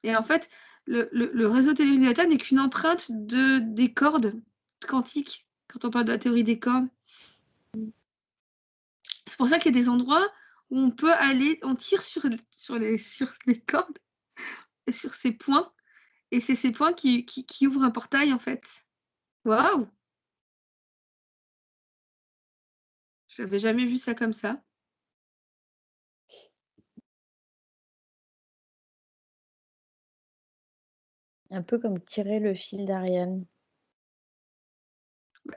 Et en fait, le réseau tellurique de la Terre n'est qu'une empreinte des cordes quantiques, quand on parle de la théorie des cordes. C'est pour ça qu'il y a des endroits où on peut aller, on tire sur les cordes, sur ces points, et c'est ces points qui ouvrent un portail, en fait. Waouh! Je n'avais jamais vu ça comme ça. Un peu comme tirer le fil d'Ariane.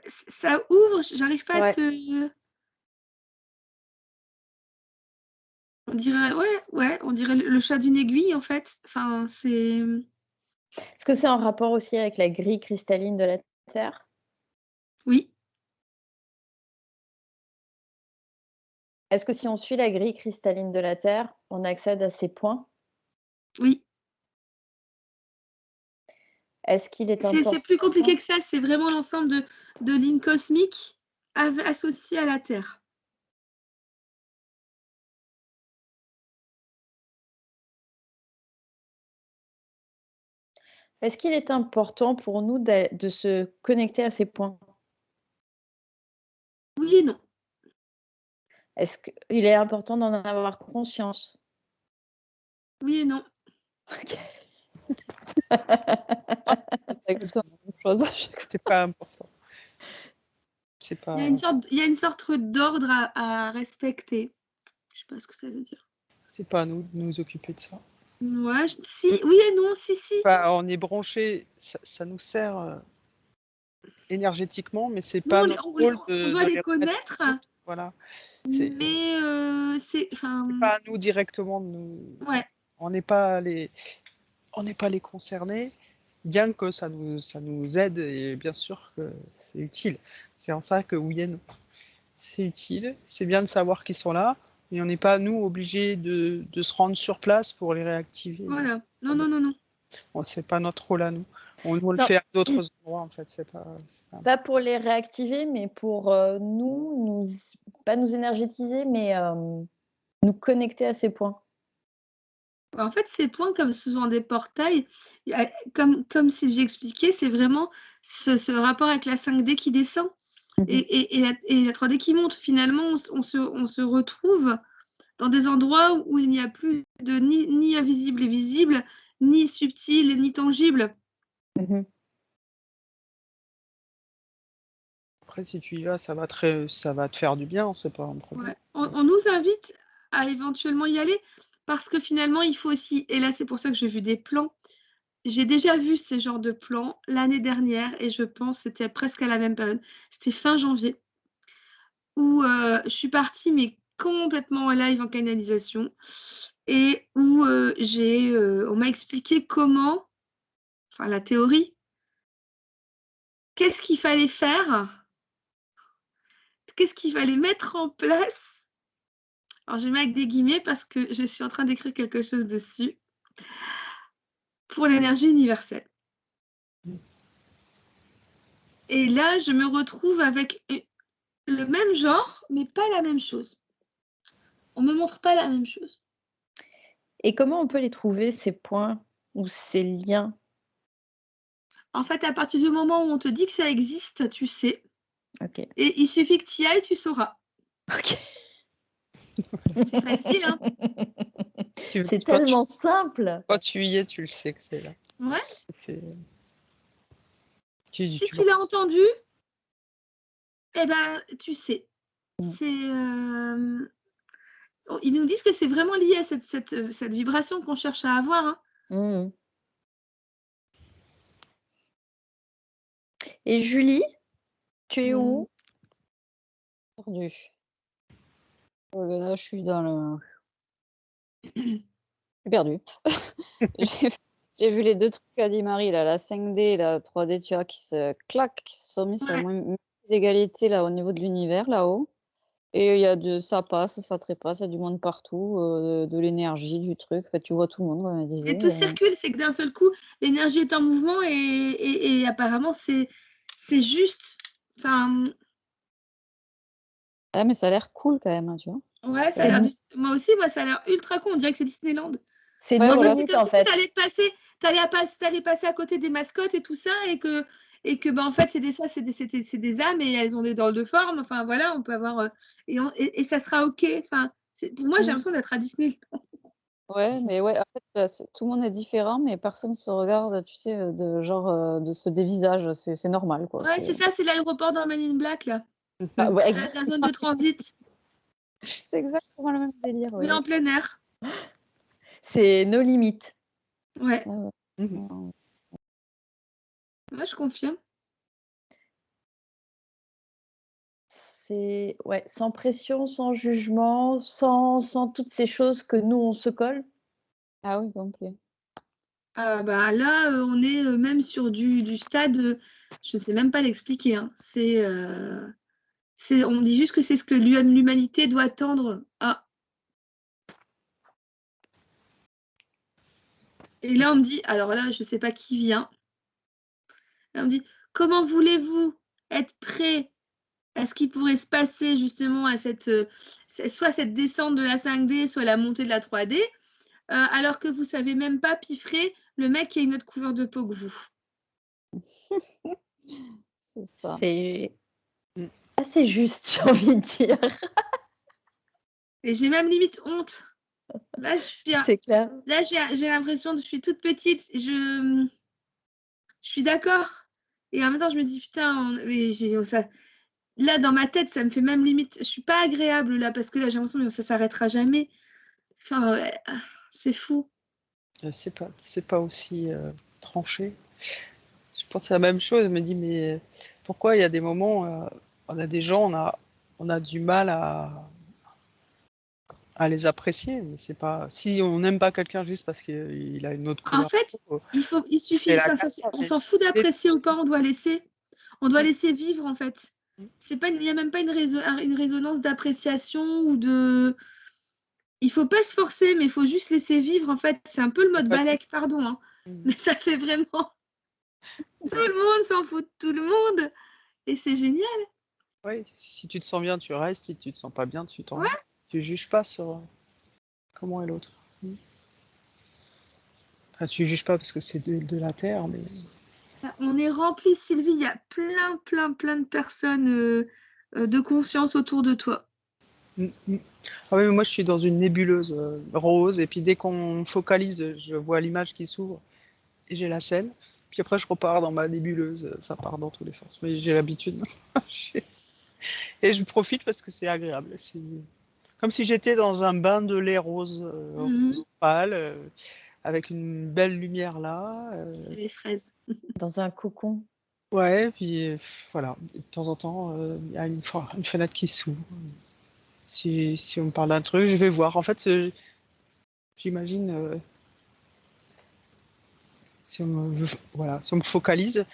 Ça ouvre, j'arrive pas à te... On dirait, ouais, on dirait le chat d'une aiguille, en fait. Enfin, c'est... Est-ce que c'est en rapport aussi avec la grille cristalline de la Terre? Oui. Est-ce que si on suit la grille cristalline de la Terre, on accède à ces points? Oui. Est-ce qu'il est important? C'est plus compliqué que ça, c'est vraiment l'ensemble de lignes cosmiques associées à la Terre. Est-ce qu'il est important pour nous de se connecter à ces points? Oui et non. Est-ce qu'il est important d'en avoir conscience? Oui et non. Ok. C'est pas important. C'est pas... Il y a une sorte d'ordre à respecter. Je sais pas ce que ça veut dire. C'est pas à nous de nous occuper de ça. Ouais, si, oui et non, si. Enfin, on est branché, ça nous sert énergétiquement, mais c'est Nous, pas notre rôle on doit les connaître. Voilà. Mais Enfin, c'est pas à nous directement de nous. ouais. On n'est pas les concernés, bien que ça nous aide et bien sûr que c'est utile. C'est en ça que oui et non. C'est utile, c'est bien de savoir qu'ils sont là, mais on n'est pas, nous, obligés de se rendre sur place pour les réactiver. Voilà. Non. Bon, c'est pas notre rôle à nous. On le Non. fait à d'autres endroits, en fait. C'est pas... Pas pour les réactiver, mais pour pas nous énergétiser, mais nous connecter à ces points. En fait, ces points, comme ce sont des portails, comme Sylvie expliquait, c'est vraiment ce rapport avec la 5D qui descend et la 3D qui monte. Finalement, on se retrouve dans des endroits où il n'y a plus de ni invisible et visible, ni subtil, ni tangible. Après, si tu y vas, ça va te faire du bien, c'est pas un problème. Ouais. On nous invite à éventuellement y aller parce que finalement, il faut aussi, et là c'est pour ça que j'ai vu des plans, j'ai déjà vu ces genres de plans l'année dernière et je pense c'était presque à la même période, c'était fin janvier, où je suis partie mais complètement en live en canalisation et où on m'a expliqué comment, enfin la théorie, qu'est-ce qu'il fallait faire, qu'est-ce qu'il fallait mettre en place. Alors, je mets avec des guillemets parce que je suis en train d'écrire quelque chose dessus pour l'énergie universelle. Et là, je me retrouve avec le même genre, mais pas la même chose. On ne me montre pas la même chose. Et comment on peut les trouver, ces points ou ces liens? En fait, à partir du moment où on te dit que ça existe, tu sais. Ok. Et il suffit que tu y ailles, tu sauras. Ok. C'est facile, hein? C'est tellement simple. Quand tu y es, tu le sais que c'est là. Ouais. Si tu l'as entendu, eh ben, tu sais. Ils nous disent que c'est vraiment lié à cette vibration qu'on cherche à avoir. Hein. Et Julie, tu es où? Perdu. Là, je suis dans le. Je suis perdue. J'ai vu les deux trucs qu'a dit Marie, là, la 5D et la 3D, tu vois, qui se sont mis sur le même d'égalité là au niveau de l'univers là-haut. Et il y a ça passe, ça trépasse, il y a du monde partout, de l'énergie, du truc. En fait, tu vois tout le monde, comme elle disait. Et tout circule, c'est que d'un seul coup, l'énergie est en mouvement et apparemment, c'est juste. Enfin. Ah, mais ça a l'air cool quand même, hein, tu vois. Ouais, moi aussi, ça a l'air ultra cool. On dirait que c'est Disneyland. C'est nos limites, en fait. T'allais passer à côté des mascottes et tout ça, et que en fait, c'est des âmes et elles ont des drôles de forme. Enfin, voilà, on peut avoir. Et ça sera OK. Enfin, pour moi, j'ai l'impression d'être à Disney. Ouais, mais ouais, en fait, tout le monde est différent, mais personne se regarde, tu sais, de se dévisage. C'est normal, quoi. Ouais, c'est ça, c'est l'aéroport dans Men in Black, là. Ah, ouais, La zone de transit. C'est exactement le même délire. Mais en plein air. c'est nos limites. Ouais. Ah ouais. Moi, je confirme. C'est sans pression, sans jugement, sans toutes ces choses que nous, on se colle. Ah oui, complet. Bah, là, on est même sur du stade, je ne sais même pas l'expliquer. Hein. On dit juste que c'est ce que l'humanité doit tendre à. Et là, on me dit, alors là, je ne sais pas qui vient. Là, on me dit, comment voulez-vous être prêt à ce qui pourrait se passer justement à soit cette descente de la 5D, soit la montée de la 3D, alors que vous ne savez même pas piffrer le mec qui a une autre couleur de peau que vous. C'est ça. C'est assez juste, j'ai envie de dire. Et j'ai même limite honte. Là, c'est clair. Là, j'ai l'impression que je suis toute petite. Je suis d'accord. Et en même temps, je me dis, putain, là, dans ma tête, ça me fait même limite. Je suis pas agréable là, parce que là, j'ai l'impression que ça s'arrêtera jamais. Enfin, ouais, c'est fou. C'est pas aussi tranché. Je pense à la même chose. Je me dis, mais pourquoi il y a des moments, on a des gens, on a du mal à à les apprécier. Mais c'est pas. Si on n'aime pas quelqu'un juste parce qu'il a une autre couleur, En fait, il c'est suffit, la on s'en fout d'apprécier ou pas, on doit laisser vivre en fait. Il n'y a même pas une résonance d'appréciation ou de. Il faut pas se forcer, mais il faut juste laisser vivre en fait. C'est un peu le mode Balek, pardon, hein. Mais ça fait vraiment. Tout le monde s'en fout de tout le monde et c'est génial. Oui, si tu te sens bien, tu restes. Si tu te sens pas bien, tu t'en vas. Ouais. Tu juges pas sur comment est l'autre. Enfin, tu juges pas parce que c'est de la terre, mais. On est rempli, Sylvie. Il y a plein de personnes de conscience autour de toi. Ah oui, mais moi je suis dans une nébuleuse rose et puis dès qu'on focalise, je vois l'image qui s'ouvre et j'ai la scène. Puis après je repars dans ma nébuleuse, ça part dans tous les sens. Mais j'ai l'habitude. Et je profite parce que c'est agréable. C'est comme si j'étais dans un bain de lait rose, rose pâle, avec une belle lumière là. Les fraises. Dans un cocon. Ouais, puis voilà. Et de temps en temps, il y a une fenêtre qui s'ouvre. Si on me parle d'un truc, je vais voir. En fait, j'imagine, si on me focalise,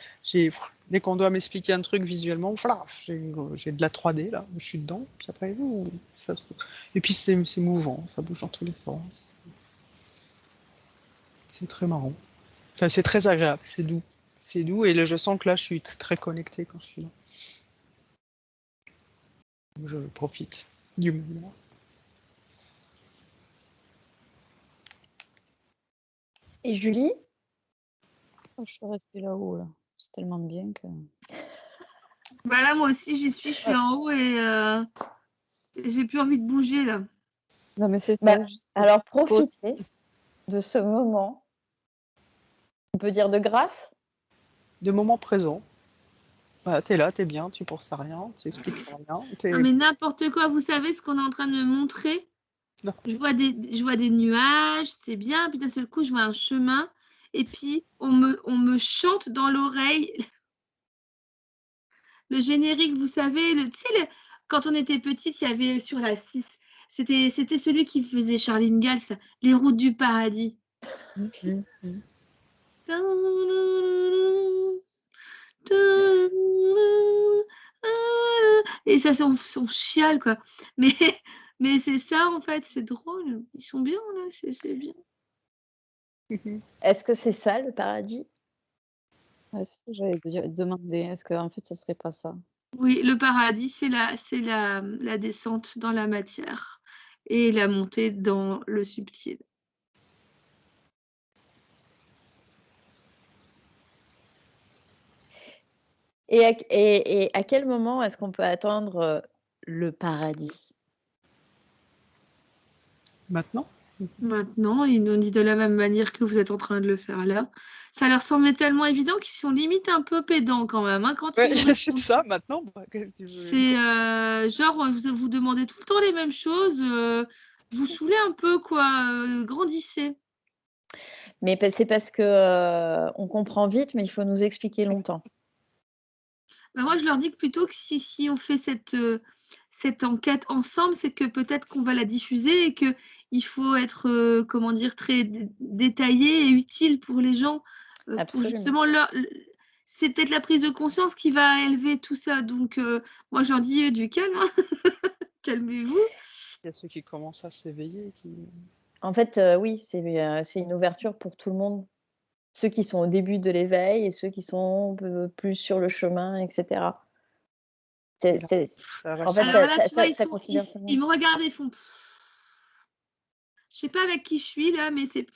dès qu'on doit m'expliquer un truc visuellement, voilà, j'ai de la 3D là, je suis dedans, puis après, ça se trouve. Et puis c'est mouvant, ça bouge dans tous les sens. C'est très marrant. Enfin, c'est très agréable, c'est doux. C'est doux et je sens que là, je suis très connectée quand je suis là. Je profite du moment. Et Julie? Je suis restée là-haut, là. C'est tellement bien que. Bah là, moi aussi, je suis en haut et j'ai plus envie de bouger là. Non, mais c'est ça. Alors, profitez de ce moment. On peut dire de grâce? De moment présent. Bah, t'es là, t'es bien, tu penses à rien, tu expliques rien. Non, mais n'importe quoi. Vous savez ce qu'on est en train de me montrer? Non. Je vois des nuages, c'est bien. Puis d'un seul coup, je vois un chemin. Et puis, on me chante dans l'oreille le générique, vous savez, quand on était petite, il y avait sur la 6, c'était celui qui faisait Charline Gals, Les Routes du Paradis. Et ça, son chial, quoi. Mais c'est ça, en fait, c'est drôle. Ils sont bien, là, c'est bien. Est-ce que c'est ça, le paradis? J'allais demander, est-ce qu'en fait, ça serait pas ça? Oui, le paradis, c'est la descente dans la matière et la montée dans le subtil. Et à quel moment est-ce qu'on peut attendre le paradis? Maintenant? Maintenant, ils nous disent de la même manière que vous êtes en train de le faire là. Ça leur semble tellement évident qu'ils sont limite un peu pédants quand même. Hein, quand Ouais, c'est ça, maintenant. Qu'est-ce que tu veux? C'est genre, vous demandez tout le temps les mêmes choses. Vous saoulez un peu, quoi. Grandissez. Mais c'est parce que on comprend vite, mais il faut nous expliquer longtemps. Bah, moi, je leur dis que plutôt que si on fait cette enquête ensemble, c'est que peut-être qu'on va la diffuser et qu'il faut être, comment dire, très détaillé et utile pour les gens. Pour Absolument. justement c'est peut-être la prise de conscience qui va élever tout ça. Donc, moi, je leur dis du calme, hein. Calmez-vous. Il y a ceux qui commencent à s'éveiller. En fait, oui, c'est une ouverture pour tout le monde. Ceux qui sont au début de l'éveil et ceux qui sont plus sur le chemin, etc. En fait, Alors là, tu vois, considère tout le ils monde. me regardent et font. Je sais pas avec qui je suis là, mais c'est.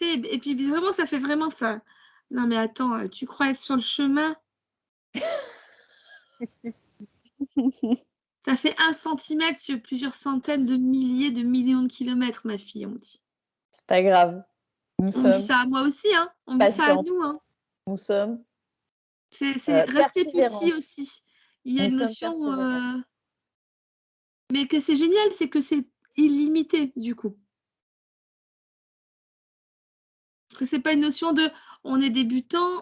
Et puis vraiment, ça fait vraiment ça. Non mais attends, tu crois être sur le chemin? Ça fait 1 centimètre sur plusieurs centaines de milliers de millions de kilomètres, ma fille, on dit. C'est pas grave. On me dit ça à moi aussi, hein. On me dit ça à nous, hein. Nous sommes. C'est rester Persévérants. petit aussi. Il y a Nous une sommes notion, mais que c'est génial, c'est que c'est illimité du coup. Que c'est pas une notion de on est débutant,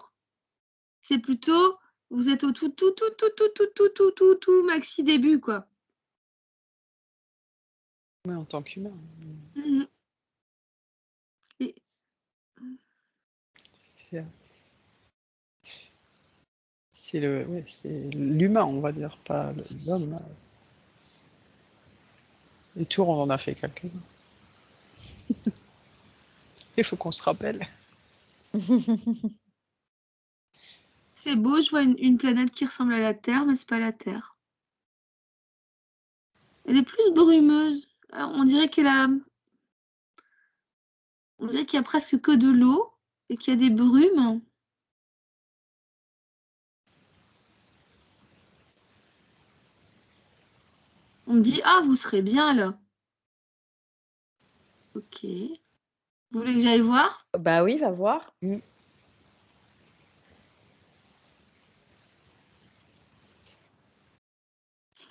c'est plutôt vous êtes au tout maxi début, quoi. Ouais, en tant qu'humain. Mhm. Et- C'est c'est l'humain, on va dire, pas l'homme. Les tours, on en a fait quelques-uns. Il faut qu'on se rappelle. C'est beau, je vois une planète qui ressemble à la Terre, mais c'est pas la Terre. Elle est plus brumeuse. Alors, on dirait qu'il y a presque que de l'eau et qu'il y a des brumes. On me dit, ah, vous serez bien là. Ok. Vous voulez que j'aille voir? Bah oui, va voir. Mm.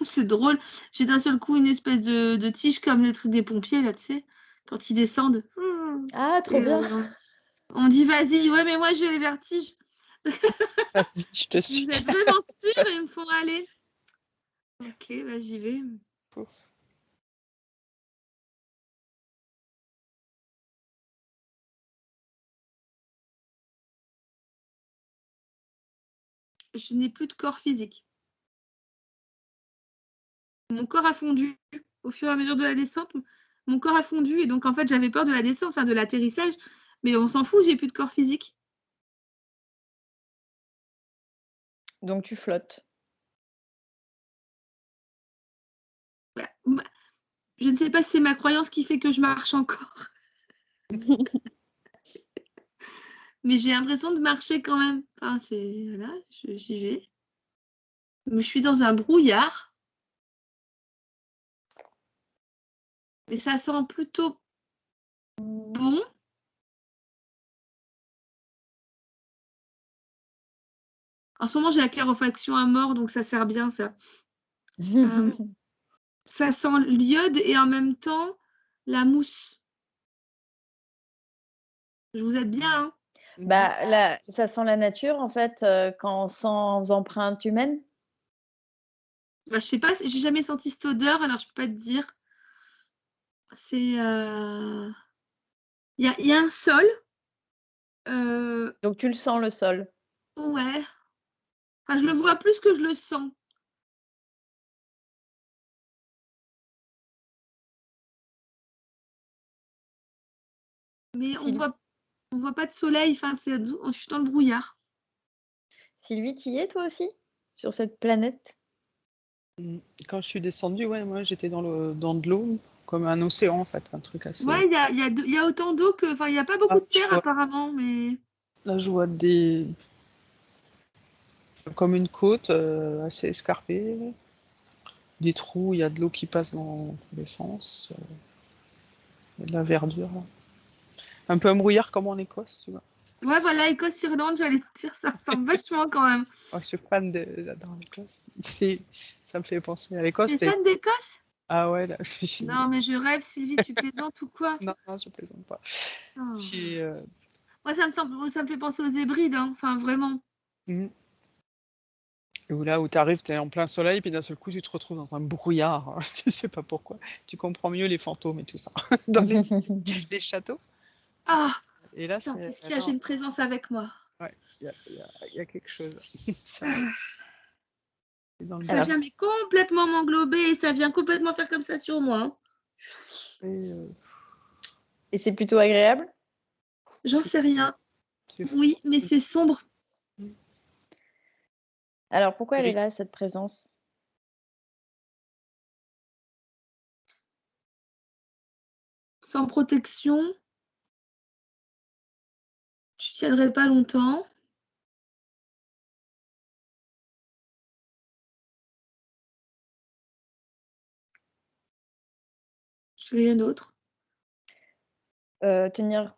C'est drôle. J'ai d'un seul coup une espèce de tige comme les trucs des pompiers, là, tu sais, quand ils descendent. Ah, trop Et, bien. on dit, vas-y, ouais, mais moi j'ai les vertiges. Vas-y, je te suis. Vous êtes vraiment sûrs et ils me font aller. Ok, bah j'y vais. Je n'ai plus de corps physique. Mon corps a fondu au fur et à mesure de la descente. Mon corps a fondu et donc en fait j'avais peur de la descente, enfin de l'atterrissage, mais on s'en fout, j'ai plus de corps physique. Donc tu flottes. Bah, je ne sais pas si c'est ma croyance qui fait que je marche encore, mais j'ai l'impression de marcher quand même. Enfin, c'est voilà, j'y vais. Mais je suis dans un brouillard, mais ça sent plutôt bon. En ce moment, j'ai la clairefaction à mort, donc ça sert bien ça. Ça sent l'iode et en même temps la mousse. Je vous aide bien, hein? Bah là, ça sent la nature en fait quand sans empreinte humaine. Bah, je sais pas, j'ai jamais senti cette odeur, alors je peux pas te dire. C'est, il y a un sol. Donc tu le sens le sol. Ouais. Enfin, je le vois plus que je le sens. Mais Syl- on voit pas de soleil. Enfin, je suis dans le brouillard. Sylvie, t'y es toi aussi sur cette planète? Quand je suis descendue, ouais, moi j'étais dans de l'eau, comme un océan en fait, un truc assez. Ouais, il y a autant d'eau que, enfin, il y a pas beaucoup de Je terre vois, apparemment, mais là, je vois comme une côte assez escarpée, des trous, il y a de l'eau qui passe dans tous les sens, il y a de la verdure, là. Un peu un brouillard comme en Écosse, tu vois. ouais, voilà, Écosse-Irlande, j'allais te dire, ça ressemble vachement quand même. Moi, je suis fan j'adore l'Écosse. Ça me fait penser à l'Écosse. T'es fan d'Écosse? Ah ouais, là, Non, mais je rêve, Sylvie, tu plaisantes ou quoi? non, non, je plaisante pas. Oh. J'ai, Moi, ça me fait penser aux Hébrides, hein. Enfin, vraiment. mhm. Où là où tu arrives, tu es en plein soleil, puis d'un seul coup, tu te retrouves dans un brouillard. Tu sais pas pourquoi. Tu comprends mieux les fantômes et tout ça. Dans des châteaux. Ah, Et là, putain, c'est. qu'est-ce qu'il y a? J'ai une présence avec moi. Ouais, il y a quelque chose. Ça, c'est dans le Ça Alors, vient mais complètement m'englober et ça vient complètement faire comme ça sur moi, hein. et c'est plutôt agréable? J'en sais rien. C'est fou. Oui, mais c'est sombre. Alors pourquoi elle est là cette présence? Sans protection. Je tiendrai pas longtemps. Je rien d'autre. Tenir,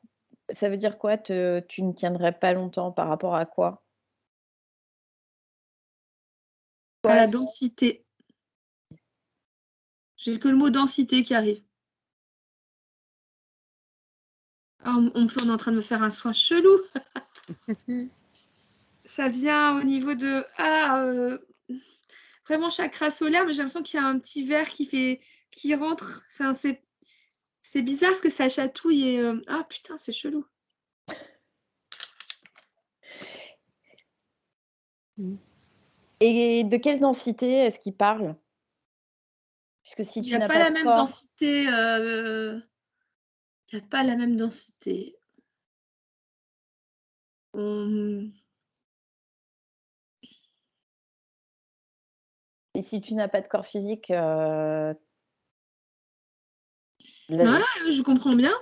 ça veut dire quoi? Tu ne tiendrais pas longtemps par rapport à quoi? À la Poisson. densité. J'ai que le mot densité qui arrive. Ah, on est en train de me faire un soin chelou. Ça vient au niveau de vraiment chakra solaire, mais j'ai l'impression qu'il y a un petit verre qui qui rentre. Enfin, c'est bizarre ce que ça chatouille et ah putain, c'est chelou. Et de quelle densité est-ce qu'il parle? Puisque si Il n'y tu a n'as pas pas la de même corps, densité. Il n'y a pas la même densité. et si tu n'as pas de corps physique, Ouais, je comprends bien.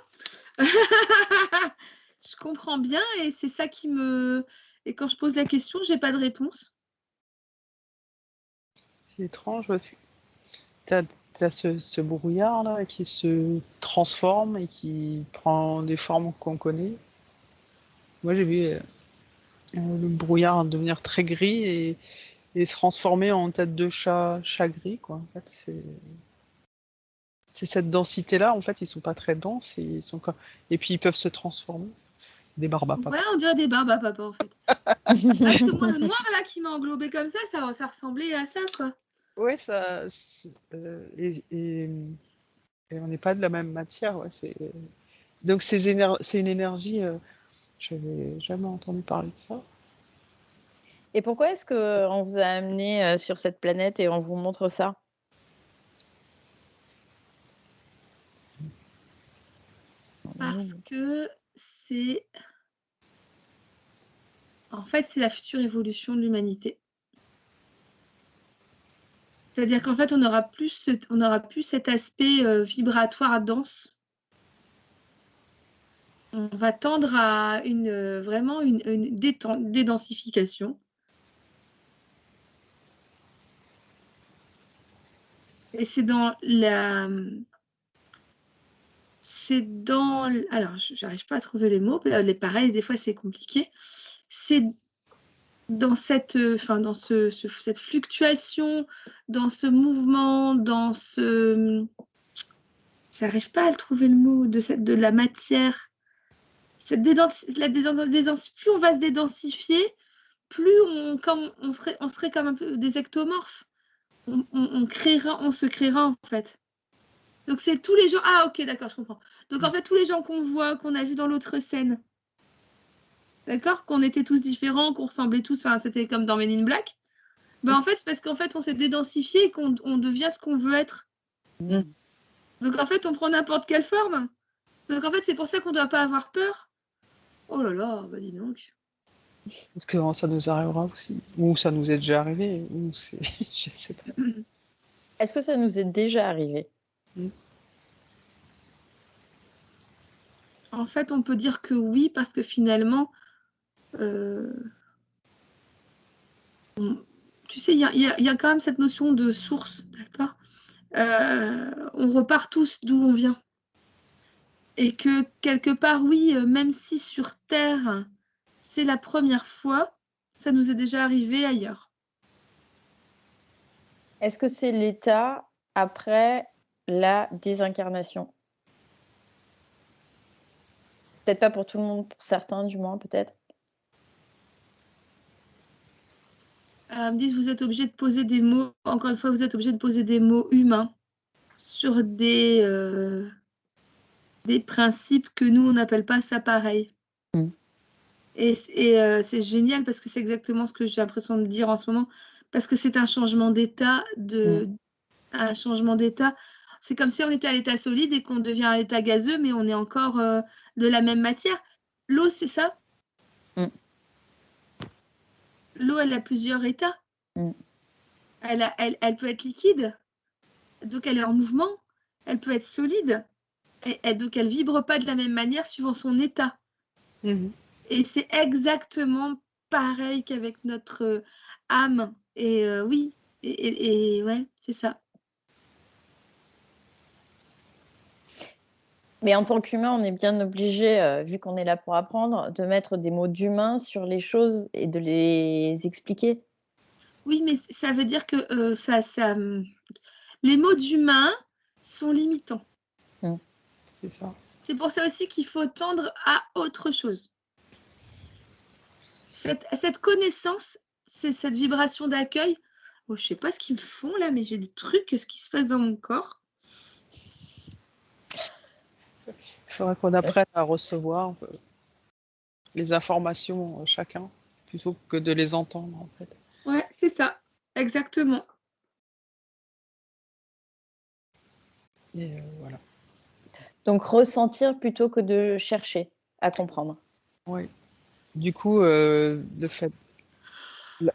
Je comprends bien et c'est ça qui me... Et quand je pose la question, j'ai pas de réponse. C'est étrange aussi. T'as ce brouillard là qui se transforme et qui prend des formes qu'on connaît. Moi j'ai vu le brouillard devenir très gris et se transformer en tête de chat gris quoi. En fait, c'est cette densité là. En fait, ils sont pas très denses et puis ils peuvent se transformer. Des barbes à papa. Ouais, on dirait des barbes à papa en fait. Parce que moi, le noir là qui m'a englobé comme ça ressemblait à ça quoi. Ouais, et on n'est pas de la même matière. Ouais, donc c'est une énergie. Je n'avais jamais entendu parler de ça. et pourquoi est-ce qu'on vous a amené sur cette planète et on vous montre ça? Parce que c'est... En fait, c'est la future évolution de l'humanité. C'est-à-dire qu'en fait, on n'aura plus cet aspect vibratoire dense. On va tendre à vraiment une dédensification. Et c'est dans la... Alors, j'arrive pas à trouver les mots. Pareil, des fois, c'est compliqué. C'est dans cette fluctuation, dans ce mouvement, j'arrive pas à trouver le mot, de la matière. Plus on va se dédensifier, plus on serait comme un peu des ectomorphes. On se créera en fait. Donc c'est tous les gens. Ah ok, d'accord, je comprends. Donc en fait, tous les gens qu'on voit, qu'on a vus dans l'autre scène, d'accord, qu'on était tous différents, qu'on ressemblait tous, enfin, c'était comme dans Men in Black. Ben, en fait, c'est parce qu'en fait, on s'est dédensifié et qu'on devient ce qu'on veut être. Donc en fait, on prend n'importe quelle forme. Donc en fait, c'est pour ça qu'on ne doit pas avoir peur. Oh là là, bah dis donc. Est-ce que ça nous arrivera aussi? Ou ça nous est déjà arrivé? Ou c'est... Je sais pas. Est-ce que ça nous est déjà arrivé? En fait, on peut dire que oui, parce que finalement, tu sais, il y a quand même cette notion de source, d'accord? On repart tous d'où on vient. Et que quelque part, oui, même si sur Terre, c'est la première fois, ça nous est déjà arrivé ailleurs. Est-ce que c'est l'état après la désincarnation? Peut-être pas pour tout le monde, pour certains du moins, peut-être. Me disent, vous êtes obligé de poser des mots, encore une fois, vous êtes obligé de poser des mots humains sur des principes que nous, on n'appelle pas ça pareil. Et c'est génial parce que c'est exactement ce que j'ai l'impression de dire en ce moment, parce que c'est un changement d'état, un changement d'état. C'est comme si on était à l'état solide et qu'on devient à l'état gazeux, mais on est encore de la même matière. L'eau, c'est ça. L'eau, elle a plusieurs états. Elle peut être liquide, donc elle est en mouvement. Elle peut être solide, et donc elle vibre pas de la même manière suivant son état. Et c'est exactement pareil qu'avec notre âme. Et oui, et ouais, c'est ça. Mais en tant qu'humain, on est bien obligé, vu qu'on est là pour apprendre, de mettre des mots d'humain sur les choses et de les expliquer. Oui, mais ça veut dire que les mots d'humain sont limitants. C'est ça. C'est pour ça aussi qu'il faut tendre à autre chose. Cette connaissance, c'est cette vibration d'accueil. Oh, je sais pas ce qu'ils me font là, mais j'ai des trucs, ce qui se passe dans mon corps. Il faudrait qu'on apprenne à recevoir les informations chacun, plutôt que de les entendre en fait. Ouais, c'est ça, exactement. Et voilà. Donc ressentir plutôt que de chercher à comprendre. Oui. Du coup, le fait,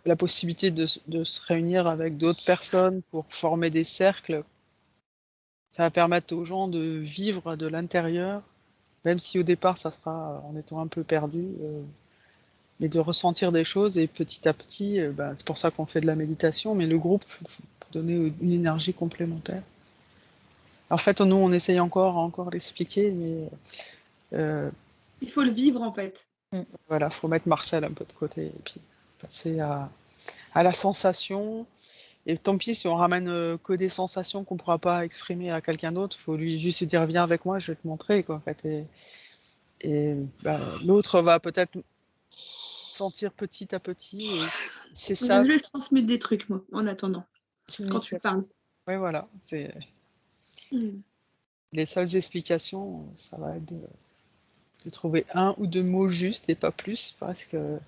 la possibilité de se réunir avec d'autres personnes pour former des cercles, ça va permettre aux gens de vivre de l'intérieur, même si au départ ça sera en étant un peu perdu, mais de ressentir des choses et petit à petit, c'est pour ça qu'on fait de la méditation, mais le groupe pour donner une énergie complémentaire. En fait, nous on essaye encore d'expliquer, mais Il faut le vivre en fait. voilà, faut mettre Marcel un peu de côté et puis passer à la sensation. Et tant pis si on ramène que des sensations qu'on pourra pas exprimer à quelqu'un d'autre, faut lui juste dire viens avec moi, je vais te montrer quoi en fait. Et l'autre va peut-être sentir petit à petit. Et c'est ça. Je transmets des trucs moi en attendant quand tu parles. Oui voilà, c'est les seules explications, ça va être de trouver un ou deux mots justes et pas plus parce que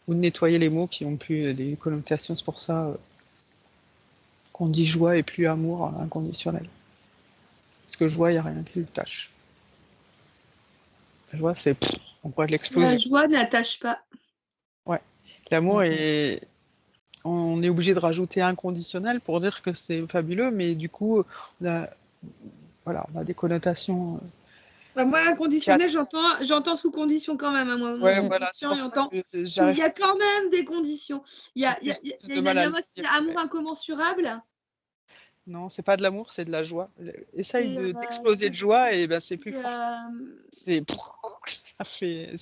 ou de nettoyer les mots qui ont plus des connotations. C'est pour ça qu'on dit joie et plus amour inconditionnel. Parce que joie, il n'y a rien qui le tâche. La joie, c'est on pourrait l'exploser. La joie n'attache pas. Ouais. L'amour est. On est obligé de rajouter inconditionnel pour dire que c'est fabuleux, mais du coup, on a des connotations. Moi, inconditionnel, j'entends sous condition quand même. Moi, Ouais, voilà, c'est pour ça que il y a quand même des conditions. Il y a une amie qui dit amour incommensurable. Non, c'est pas de l'amour, c'est de la joie. Essaye d'exploser de joie et c'est plus fort. C'est ça fait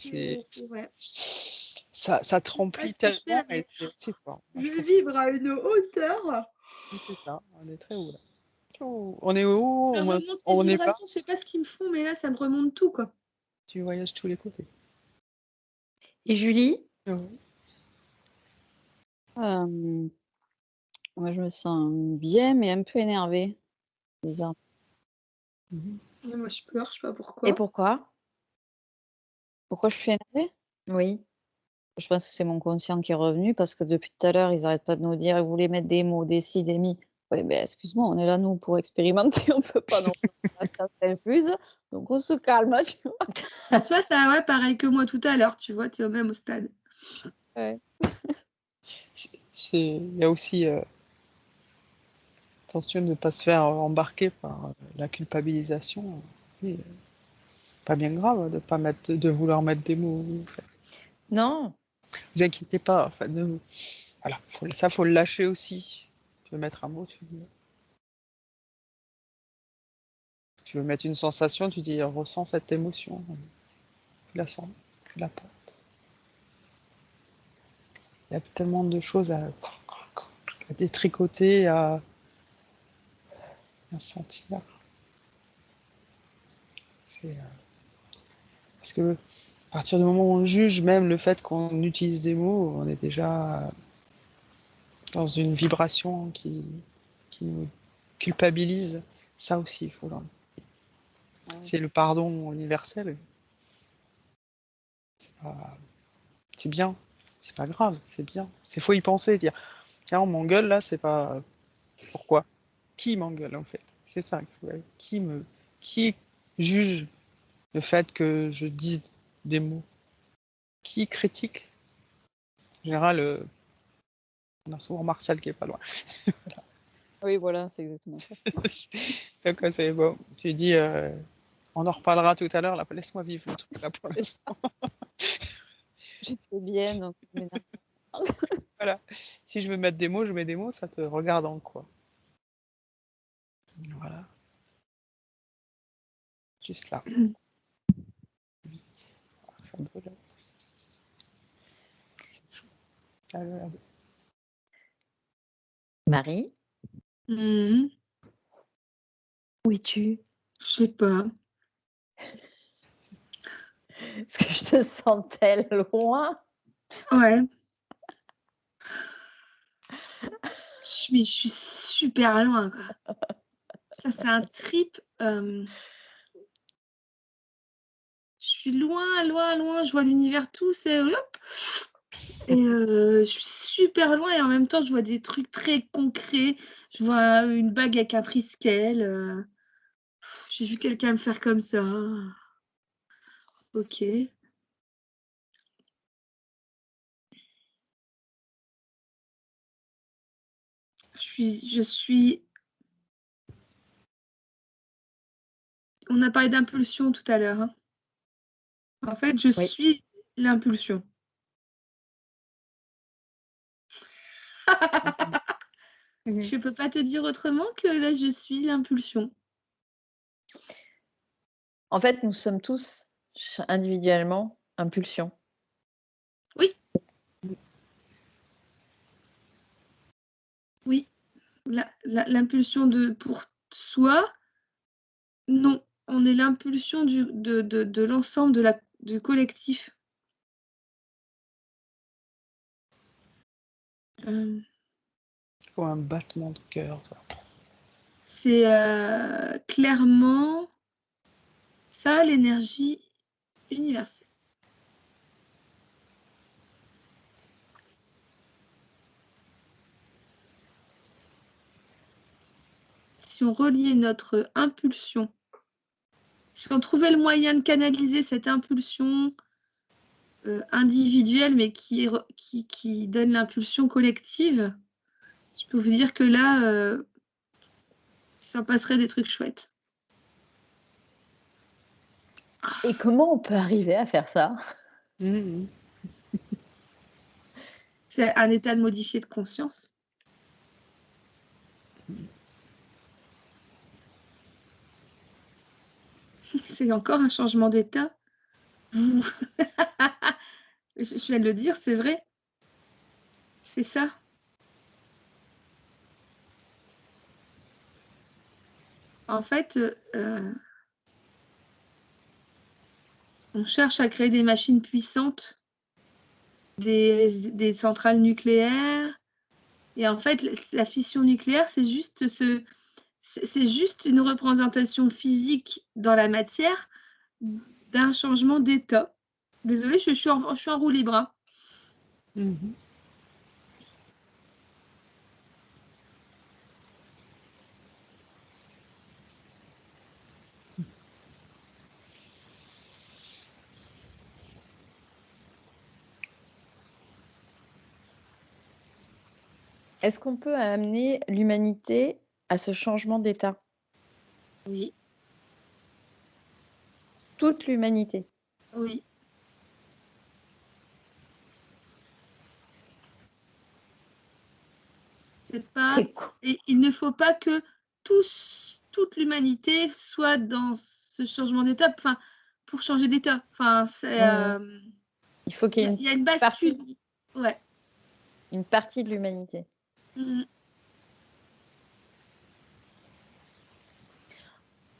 ça te remplit tellement et c'est fort. Je vais vivre à une hauteur. C'est ça, on est très haut là. On est haut, on n'est pas. Je sais pas ce qu'ils me font, mais là, ça me remonte tout quoi. Tu voyages tous les côtés. Et Julie? Moi, je me sens bien, mais un peu énervée. Bizarre. Moi, je pleure, je sais pas pourquoi. Et pourquoi? Pourquoi je suis énervée? Oui. Je pense que c'est mon conscient qui est revenu parce que depuis tout à l'heure, ils n'arrêtent pas de nous dire, ils voulaient mettre des mots, des ci, des mi. Oui, mais excuse-moi, on est là, nous, pour expérimenter, on peut pas non plus ça s'infuse. Donc, on se calme, tu vois. Tu vois, ça, ouais, pareil que moi tout à l'heure, tu vois, tu es au même stade. Ouais. Il y a aussi attention de ne pas se faire embarquer par la culpabilisation. C'est pas bien grave de vouloir mettre des mots. En fait. Non. Vous inquiétez pas. En fait, voilà, ça faut le lâcher aussi. Tu veux mettre un mot, tu veux mettre une sensation, tu dis ressens cette émotion. Tu la sens, tu la portes. Il y a tellement de choses à détricoter, à sentir. Parce que à partir du moment où on juge, même le fait qu'on utilise des mots, on est déjà dans une vibration qui nous culpabilise. Ça aussi, il faut l'enlever. C'est le pardon universel. C'est bien, c'est pas grave, c'est bien. C'est faut y penser, dire tiens, on m'engueule là, c'est pas pourquoi. Qui m'engueule en fait? C'est ça. Qui juge le fait que je dise des mots? Qui critique? En général, on a souvent Martial qui est pas loin. Voilà. Oui, voilà, c'est exactement ça. Donc c'est bon. Tu dis, on en reparlera tout à l'heure. Là, laisse-moi vivre le truc là pour l'instant. J'étais bien, donc. Voilà. Si je veux mettre des mots, je mets des mots. Ça te regarde en quoi? Voilà. Juste là. Ça me brûle. C'est chaud. Regardez. Marie? Où es-tu? Je sais pas. Est-ce que je te sentais loin? Ouais. Je suis super loin, quoi. Ça, c'est un trip. suis loin, loin, loin. Je vois l'univers tout, c'est hop. Et je suis super loin et en même temps, je vois des trucs très concrets. Je vois une bague avec un triskel. J'ai vu quelqu'un me faire comme ça. Ok. Je suis. On a parlé d'impulsion tout à l'heure. Hein. En fait, je Oui. suis l'impulsion. Je peux pas te dire autrement que là, je suis l'impulsion. En fait, nous sommes tous individuellement impulsion. Oui. Oui. L'impulsion pour soi, non. On est l'impulsion de l'ensemble du collectif. Comme un battement de cœur. Ça. C'est clairement ça, l'énergie universelle. Si on reliait notre impulsion, si on trouvait le moyen de canaliser cette impulsion individuelle, mais qui donne l'impulsion collective, je peux vous dire que là, ça passerait des trucs chouettes. Et comment on peut arriver à faire ça? C'est un état de modifié de conscience. C'est encore un changement d'état. Je viens de le dire, c'est vrai. C'est ça. En fait, on cherche à créer des machines puissantes, des centrales nucléaires. Et en fait, la fission nucléaire, c'est juste une représentation physique dans la matière d'un changement d'état. Désolée, je suis en roue libre. Hein. Est-ce qu'on peut amener l'humanité à ce changement d'état? Oui. Toute l'humanité? Oui. C'est pas. Et il ne faut pas que toute l'humanité soit dans ce changement d'état. Enfin, pour changer d'état. Enfin, c'est. Il faut qu'il y ait il y a une bascule. Ouais. Une partie de l'humanité.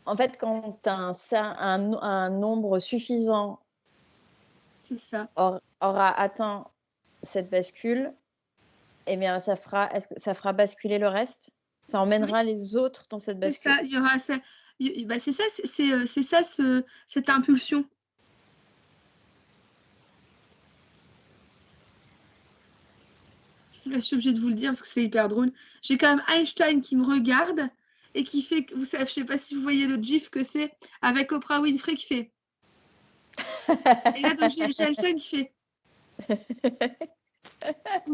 En fait, quand un nombre suffisant c'est ça. aura atteint cette bascule, eh bien, ça fera basculer le reste. Ça emmènera les autres dans cette bascule. C'est ça. Il y aura ça. C'est ça. C'est ça cette impulsion. Je suis obligée de vous le dire parce que c'est hyper drôle. J'ai quand même Einstein qui me regarde et qui fait, vous savez, je sais pas si vous voyez le gif que c'est avec Oprah Winfrey qui fait. Et là donc j'ai Einstein qui fait.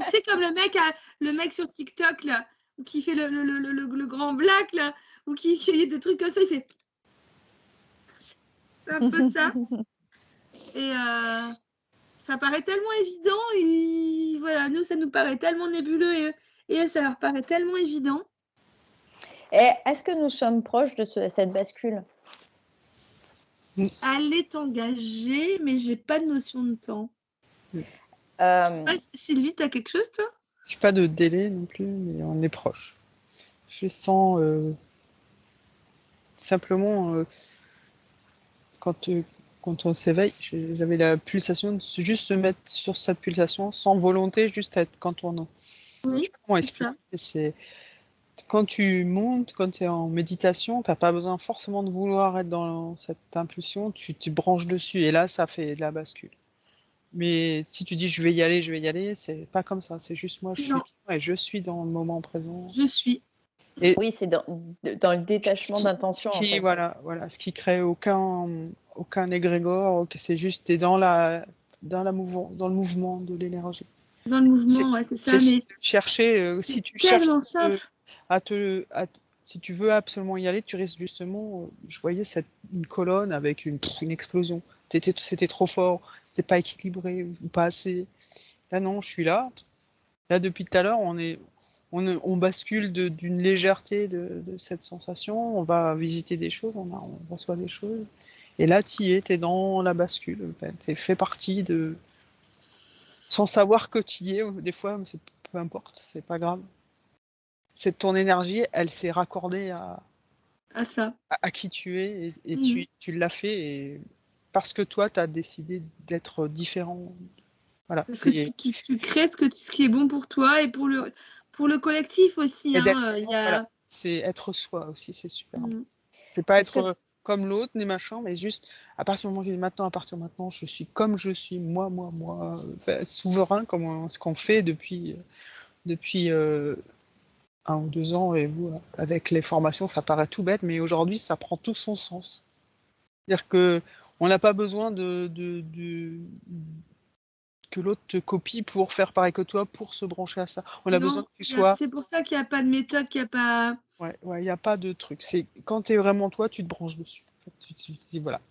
C'est comme le mec sur TikTok là, qui fait le grand black là, ou qui fait des trucs comme ça, il fait. C'est un peu ça. Et ça paraît tellement évident et voilà, nous ça nous paraît tellement nébuleux et eux ça leur paraît tellement évident. Et est-ce que nous sommes proches de cette bascule? Elle est engagée, mais j'ai pas de notion de temps. Sylvie, t'as quelque chose toi? J'ai pas de délai non plus, mais on est proche. Je sens simplement quand on s'éveille, j'avais la pulsation de juste se mettre sur cette pulsation sans volonté, juste être quand on. Oui, comment expliquer? quand tu montes, quand tu es en méditation, t'as pas besoin forcément de vouloir être dans cette impulsion, tu te branches dessus et là, ça fait de la bascule. Mais si tu dis je vais y aller, c'est pas comme ça. C'est juste moi, Non, je suis dans le moment présent. je suis. Et Oui, c'est dans le détachement d'intention, en fait. voilà, ce qui crée aucun égrégore, c'est juste t'es dans le mouvement de l'énergie. Dans le C'est mouvement, ouais, c'est ça, c'est mais chercher, c'est si tu cherches tellement simple. si tu veux absolument y aller, tu risques justement, je voyais une colonne avec une explosion. C'était trop fort, c'était pas équilibré ou pas assez. Là non, je suis là. Là depuis tout à l'heure, on bascule d'une légèreté de cette sensation. On va visiter des choses, on reçoit des choses. Et là, t'es dans la bascule. T'es fait partie de, sans savoir que t'y es. Des fois, mais peu importe, c'est pas grave. C'est ton énergie, elle s'est raccordée À ça. à qui tu es et Mhm. tu l'as fait et parce que toi, tu as décidé d'être différent. Voilà. Parce que tu crées ce qui est bon pour toi et pour le collectif aussi. Hein. Il y Voilà. a... C'est être soi aussi, c'est super. Mhm. C'est pas Est-ce que être comme l'autre, ni machin, mais juste à partir du moment où à partir de maintenant, je suis comme je suis, moi, souverain, comme ce qu'on fait depuis 1 ou 2 ans, et vous, avec les formations, ça paraît tout bête, mais aujourd'hui, ça prend tout son sens. C'est-à-dire que on n'a pas besoin que l'autre te copie pour faire pareil que toi, pour se brancher à ça. On a besoin Non, que tu sois. c'est pour ça qu'il n'y a pas de méthode, qu'il n'y a pas... Ouais, il n'y a pas de truc. C'est quand tu es vraiment toi, tu te branches dessus. En fait, tu te dis voilà.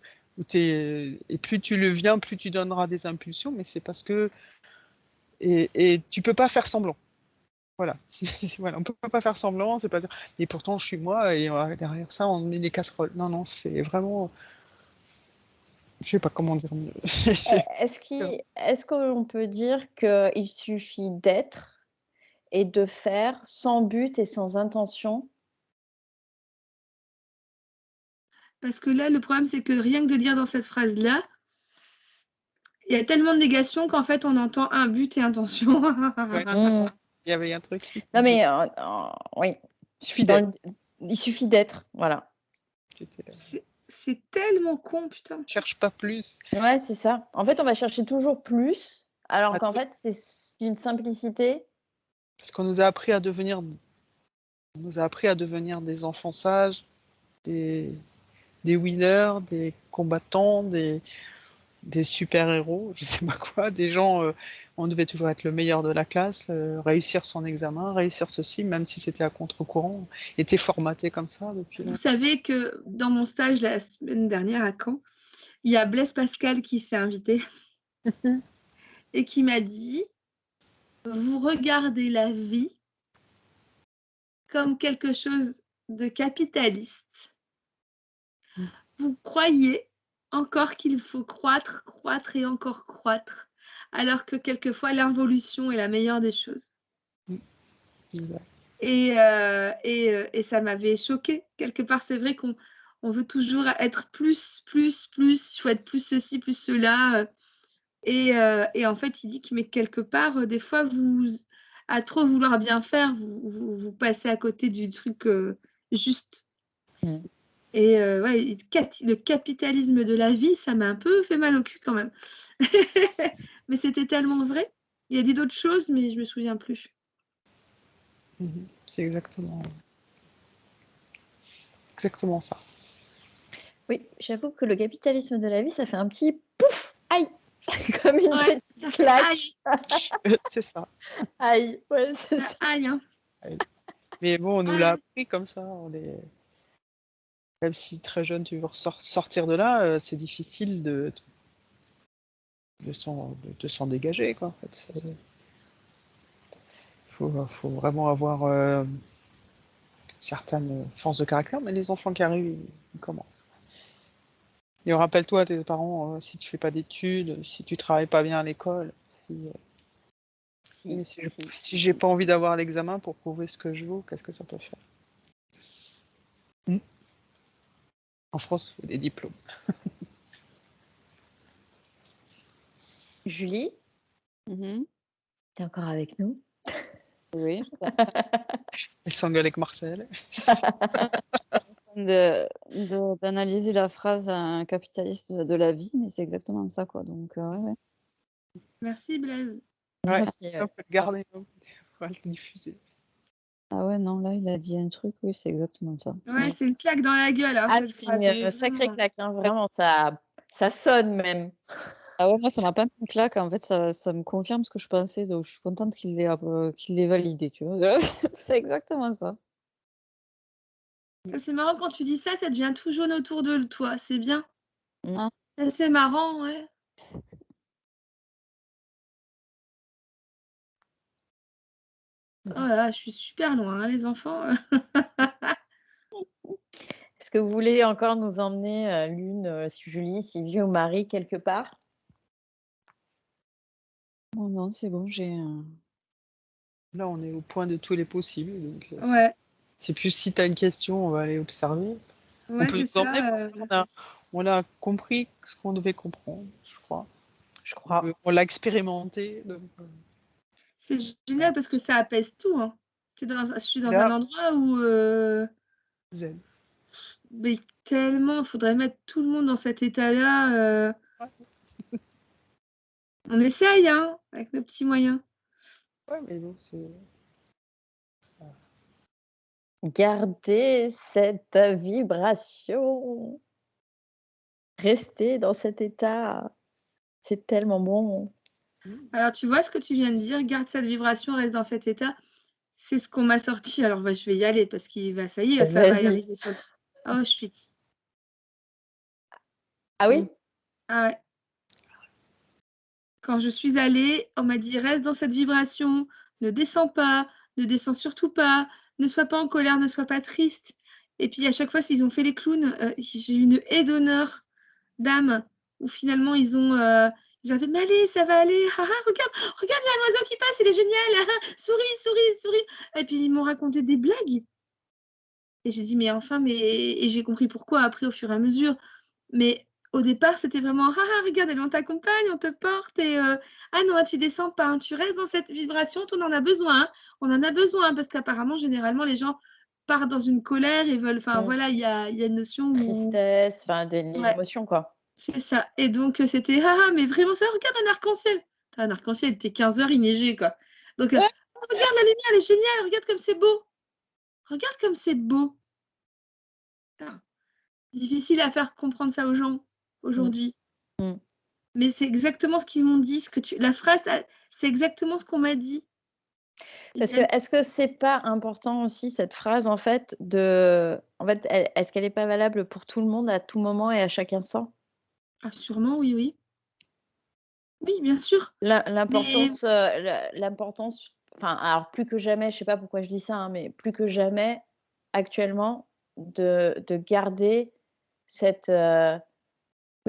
Et plus tu le viens, plus tu donneras des impulsions, mais c'est parce que. Et tu peux pas faire semblant. Voilà. Voilà. On peut pas faire semblant, c'est pas dire. Et pourtant, je suis moi, et derrière ça, on met des casseroles. Non, non, c'est vraiment. Je sais pas comment dire mieux. est-ce qu'on peut dire qu'il suffit d'être et de faire sans but et sans intention? Parce que là, le problème, c'est que rien que de dire dans cette phrase-là, il y a tellement de négation qu'en fait, on entend un but et intention. Ouais, c'est Mmh. ça. Il y avait un truc qui Non, disait. mais oui, Il suffit d'être. il suffit d'être, voilà. C'est tellement con, putain. Cherche pas plus. Ouais, c'est ça. En fait, on va chercher toujours plus, alors qu'en fait, c'est une simplicité. Parce qu'on nous a appris à devenir, des enfants sages, des winners, des combattants, des super-héros, je sais pas quoi, des gens, on devait toujours être le meilleur de la classe, réussir son examen, réussir ceci, même si c'était à contre-courant, était formaté comme ça depuis Vous là. savez que dans mon stage la semaine dernière à Caen, il y a Blaise Pascal qui s'est invité et qui m'a dit « Vous regardez la vie comme quelque chose de capitaliste. Vous croyez encore qu'il faut croître, croître et encore croître, alors que quelquefois l'involution est la meilleure des choses. » Exact. Et ça m'avait choquée. Quelque part, c'est vrai qu'on veut toujours être plus, il faut être plus ceci, plus cela. Et en fait, il dit que mais quelque part, des fois, à trop vouloir bien faire, vous passez à côté du truc juste. Mm. Et ouais, le capitalisme de la vie, ça m'a un peu fait mal au cul quand même. Mais c'était tellement vrai. Il a dit d'autres choses, mais je me souviens plus. C'est exactement ça. Oui, j'avoue que le capitalisme de la vie, ça fait un petit pouf, aïe, comme une Ouais, petite ça fait claque. aïe. C'est ça. Aïe, ouais, c'est ça. Aïe, hein. Mais bon, on nous l'a appris comme ça. Même si très jeune, tu veux sortir de là, c'est difficile de s'en dégager, quoi. En fait, faut vraiment avoir certaines forces de caractère, mais les enfants qui arrivent, ils commencent. Et rappelle-toi, tes parents, si tu fais pas d'études, si tu travailles pas bien à l'école, si j'ai pas envie d'avoir l'examen pour prouver ce que je vaux, qu'est-ce que ça peut faire? En France, il faut des diplômes. Julie, Mhm. t'es encore avec nous? Oui, Elle s'engueule avec Marcel. d'analyser la phrase un capitaliste de la vie, mais c'est exactement ça, quoi. Donc, ouais. Merci Blaise. Merci. On peut le garder, on va le diffuser. Ah ouais, non, là, il a dit un truc, oui, c'est exactement ça. Ouais, c'est une claque dans la gueule, hein, Ah, cette c'est phrase. une sacrée claque, hein, vraiment, ça sonne même. Ah ouais, moi, ça m'a pas mis une claque. En fait, ça me confirme ce que je pensais, donc je suis contente qu'il l'ait validé, tu vois. C'est exactement ça. C'est marrant quand tu dis ça, ça devient tout jaune autour de toi. C'est bien. Hein. C'est marrant, ouais. Oh là, je suis super loin, hein, les enfants. Est-ce que vous voulez encore nous emmener l'une, Julie, Sylvie ou Marie, quelque part? Oh non, c'est bon, Là, on est au point de tous les possibles. Donc, Ouais, c'est plus si tu as une question, on va aller observer. On ouais, peut c'est nous ça. emmener, on a compris ce qu'on devait comprendre, je crois. Je crois. On l'a expérimenté. Donc, C'est génial parce que ça apaise tout. Hein. Je suis dans là, un endroit où zen. mais tellement, il faudrait mettre tout le monde dans cet état-là. On essaye, hein, avec nos petits moyens. Ouais, mais bon, c'est. Gardez cette vibration. Restez dans cet état. C'est tellement bon. Alors, tu vois ce que tu viens de dire, garde cette vibration, reste dans cet état. C'est ce qu'on m'a sorti. Alors, je vais y aller parce qu'il va, ça y est, ça va y Vas-y. arriver sur le. Oh, je suis. Ah oui? Ah ouais. Quand je suis allée, on m'a dit reste dans cette vibration, ne descends pas, ne descends surtout pas, ne sois pas en colère, ne sois pas triste. Et puis à chaque fois, s'ils ont fait les clowns, j'ai eu une haie d'honneur d'âme où finalement ils ont dit mais allez, ça va aller, regarde, il y a un oiseau qui passe, il est génial, souris. Et puis ils m'ont raconté des blagues. Et j'ai dit mais enfin, et j'ai compris pourquoi après au fur et à mesure. Mais au départ, c'était vraiment regarde, on t'accompagne, on te porte et ah non, tu descends pas, hein, tu restes dans cette vibration, on en a besoin. Hein. On en a besoin parce qu'apparemment, généralement, les gens partent dans une colère et veulent. Enfin, voilà, il y a une notion où. Tristesse, enfin, les Ouais. émotions, quoi. C'est ça. Et donc, c'était mais vraiment ça, regarde un arc-en-ciel. Un arc-en-ciel, il était 15h, il neigeait, quoi. Donc, regarde la lumière, elle est géniale, regarde comme c'est beau. Regarde comme c'est beau. Putain. Difficile à faire comprendre ça aux gens aujourd'hui. Mais c'est exactement ce qu'ils m'ont dit. La phrase, c'est exactement ce qu'on m'a dit. Parce que est-ce que c'est pas important aussi cette phrase en fait est-ce qu'elle n'est pas valable pour tout le monde à tout moment et à chaque instant? Ah, sûrement, oui. Oui, bien sûr. L'importance, enfin, alors plus que jamais, je sais pas pourquoi je dis ça, hein, mais plus que jamais actuellement de garder cette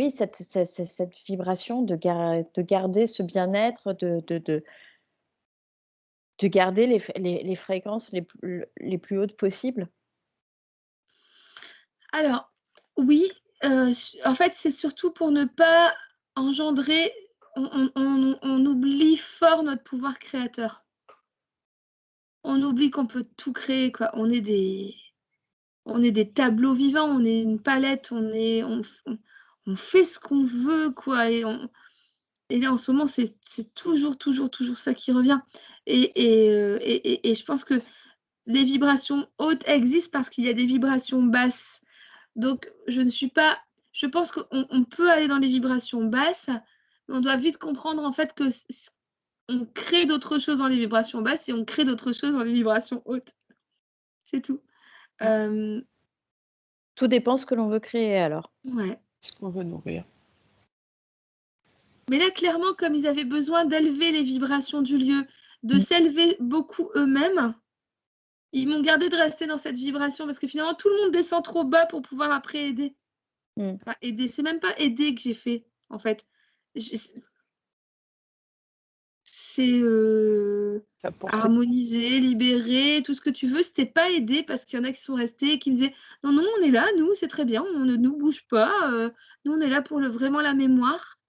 cette vibration, de garder ce bien-être, de garder les fréquences les plus hautes possibles. Alors, oui, en fait, c'est surtout pour ne pas engendrer, on oublie fort notre pouvoir créateur. On oublie qu'on peut tout créer, quoi. On est des tableaux vivants, on est une palette, on fait ce qu'on veut, quoi. Et là, en ce moment, c'est toujours ça qui revient. Et je pense que les vibrations hautes existent parce qu'il y a des vibrations basses. Donc, je pense qu'on peut aller dans les vibrations basses, mais on doit vite comprendre en fait que on crée d'autres choses dans les vibrations basses et on crée d'autres choses dans les vibrations hautes. C'est tout. Tout dépend ce que l'on veut créer alors. Ouais. Ce qu'on veut nourrir. Mais là, clairement, comme ils avaient besoin d'élever les vibrations du lieu, de s'élever beaucoup eux-mêmes, ils m'ont gardé de rester dans cette vibration parce que finalement, tout le monde descend trop bas pour pouvoir après aider. Enfin, aider, c'est même pas aider que j'ai fait, en fait. C'est harmoniser, libérer, tout ce que tu veux. C'était pas aider parce qu'il y en a qui sont restés et qui me disaient non, on est là, nous, c'est très bien, on ne nous bouge pas. Nous, on est là pour vraiment la mémoire.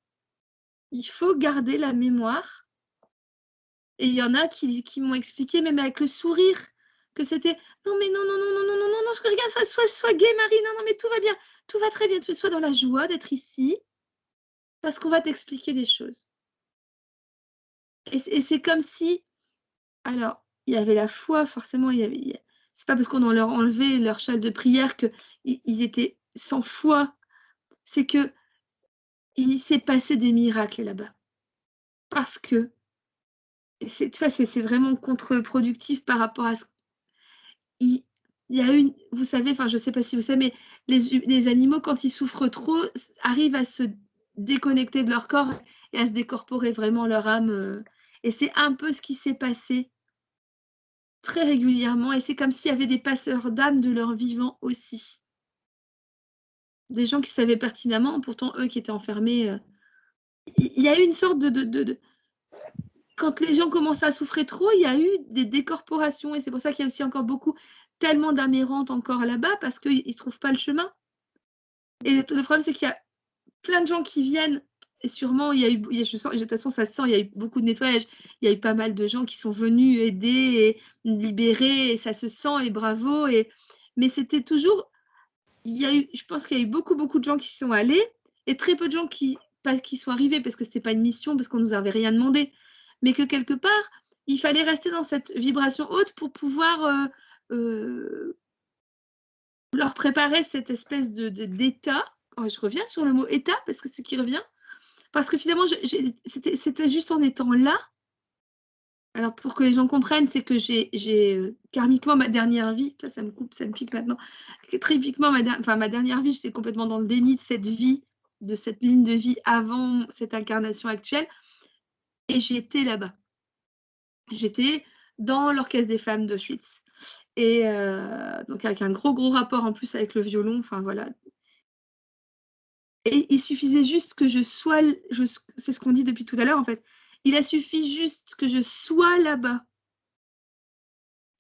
Il faut garder la mémoire. Et il y en a qui m'ont expliqué, même avec le sourire, que c'était non, mais non, non, non, non, non, non, non, non, regarde, sois gay, Marie, non, non, mais tout va bien, tout va très bien, tu sois dans la joie d'être ici, parce qu'on va t'expliquer des choses. Et c'est comme si, alors, il y avait la foi, forcément, c'est pas parce qu'on leur enlevait leur châle de prière qu'ils étaient sans foi, c'est que il s'est passé des miracles là-bas. Parce que c'est vraiment contre-productif par rapport à ce il y a une, vous savez, enfin je sais pas si vous savez, mais les animaux quand ils souffrent trop arrivent à se déconnecter de leur corps et à se décorporer vraiment leur âme. Et c'est un peu ce qui s'est passé très régulièrement. Et c'est comme s'il y avait des passeurs d'âme de leur vivant aussi. Des gens qui savaient pertinemment, pourtant eux qui étaient enfermés. Il y a eu une sorte de quand les gens commencent à souffrir trop, il y a eu des décorporations et c'est pour ça qu'il y a aussi encore tellement d'âmes errantes encore là-bas parce qu'ils ne trouvent pas le chemin. Et le problème, c'est qu'il y a plein de gens qui viennent et sûrement, de toute façon, ça se sent, il y a eu beaucoup de nettoyage. Il y a eu pas mal de gens qui sont venus aider et libérer et ça se sent et bravo. Mais c'était toujours, je pense qu'il y a eu beaucoup, beaucoup de gens qui sont allés et très peu de gens qui sont arrivés parce que ce n'était pas une mission, parce qu'on ne nous avait rien demandé. Mais que quelque part, il fallait rester dans cette vibration haute pour pouvoir leur préparer cette espèce d'état. Je reviens sur le mot état parce que c'est qui revient. Parce que finalement, c'était juste en étant là. Alors, pour que les gens comprennent, c'est que j'ai karmiquement ma dernière vie, ça me coupe, ça me pique maintenant. Typiquement, ma dernière vie, j'étais complètement dans le déni de cette vie, de cette ligne de vie avant cette incarnation actuelle. Et j'étais là-bas. J'étais dans l'orchestre des femmes d'Auschwitz. Et donc avec un gros rapport en plus avec le violon, enfin voilà. Et il suffisait juste que je sois, c'est ce qu'on dit depuis tout à l'heure en fait, il a suffi juste que je sois là-bas.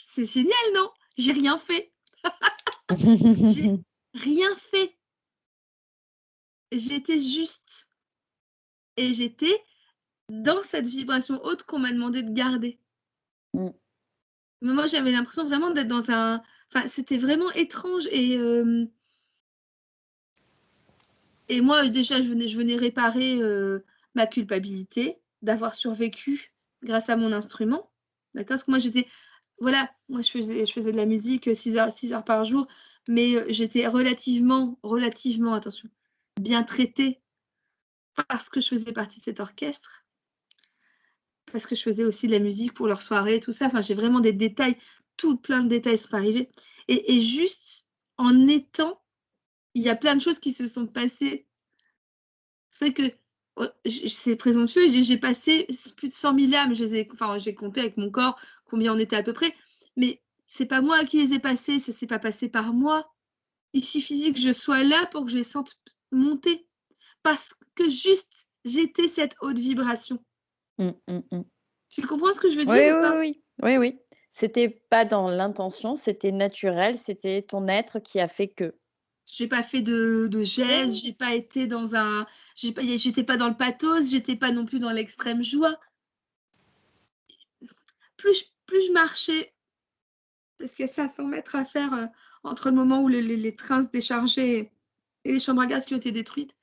C'est génial, non? J'ai rien fait. J'ai rien fait. J'étais juste. Et j'étais dans cette vibration haute qu'on m'a demandé de garder. Mais moi, j'avais l'impression vraiment d'être dans un... Enfin, c'était vraiment étrange et moi, déjà, je venais réparer ma culpabilité d'avoir survécu grâce à mon instrument. D'accord? Parce que moi, moi, je faisais de la musique 6 heures par jour, mais j'étais relativement, attention, bien traitée parce que je faisais partie de cet orchestre, parce que je faisais aussi de la musique pour leurs soirées, tout ça. Enfin, j'ai vraiment des détails, plein de détails sont arrivés. Et juste en étant, il y a plein de choses qui se sont passées. C'est que c'est présomptueux, j'ai passé plus de 100 000 âmes, j'ai compté avec mon corps combien on était à peu près, mais c'est pas moi qui les ai passées, ça s'est pas passé par moi. Il suffisait que je sois là pour que je les sente monter, parce que juste j'étais cette haute vibration. Tu comprends ce que je veux dire ou pas? Oui. C'était pas dans l'intention, c'était naturel, c'était ton être qui a fait que. J'ai pas fait de gestes, j'ai pas été j'étais pas dans le pathos, j'étais pas non plus dans l'extrême joie. Plus je marchais, parce qu'il y a 500 mètres à faire entre le moment où les trains se déchargeaient et les chambres à gaz qui ont été détruites,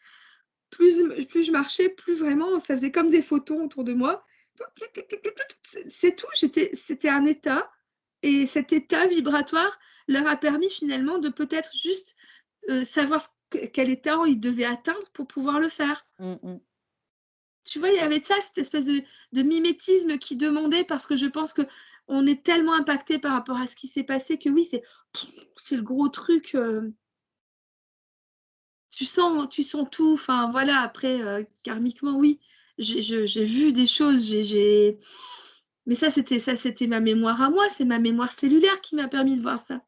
plus je marchais, plus vraiment, ça faisait comme des photons autour de moi. C'est tout, c'était un état, et cet état vibratoire leur a permis finalement de peut-être juste savoir quel état ils devaient atteindre pour pouvoir le faire. Tu vois, il y avait de ça, cette espèce de mimétisme qui demandait, parce que je pense qu'on est tellement impacté par rapport à ce qui s'est passé que oui, c'est le gros truc. Tu sens tout. Enfin, voilà, après, karmiquement, oui, j'ai vu des choses. Mais ça, c'était ma mémoire à moi. C'est ma mémoire cellulaire qui m'a permis de voir ça.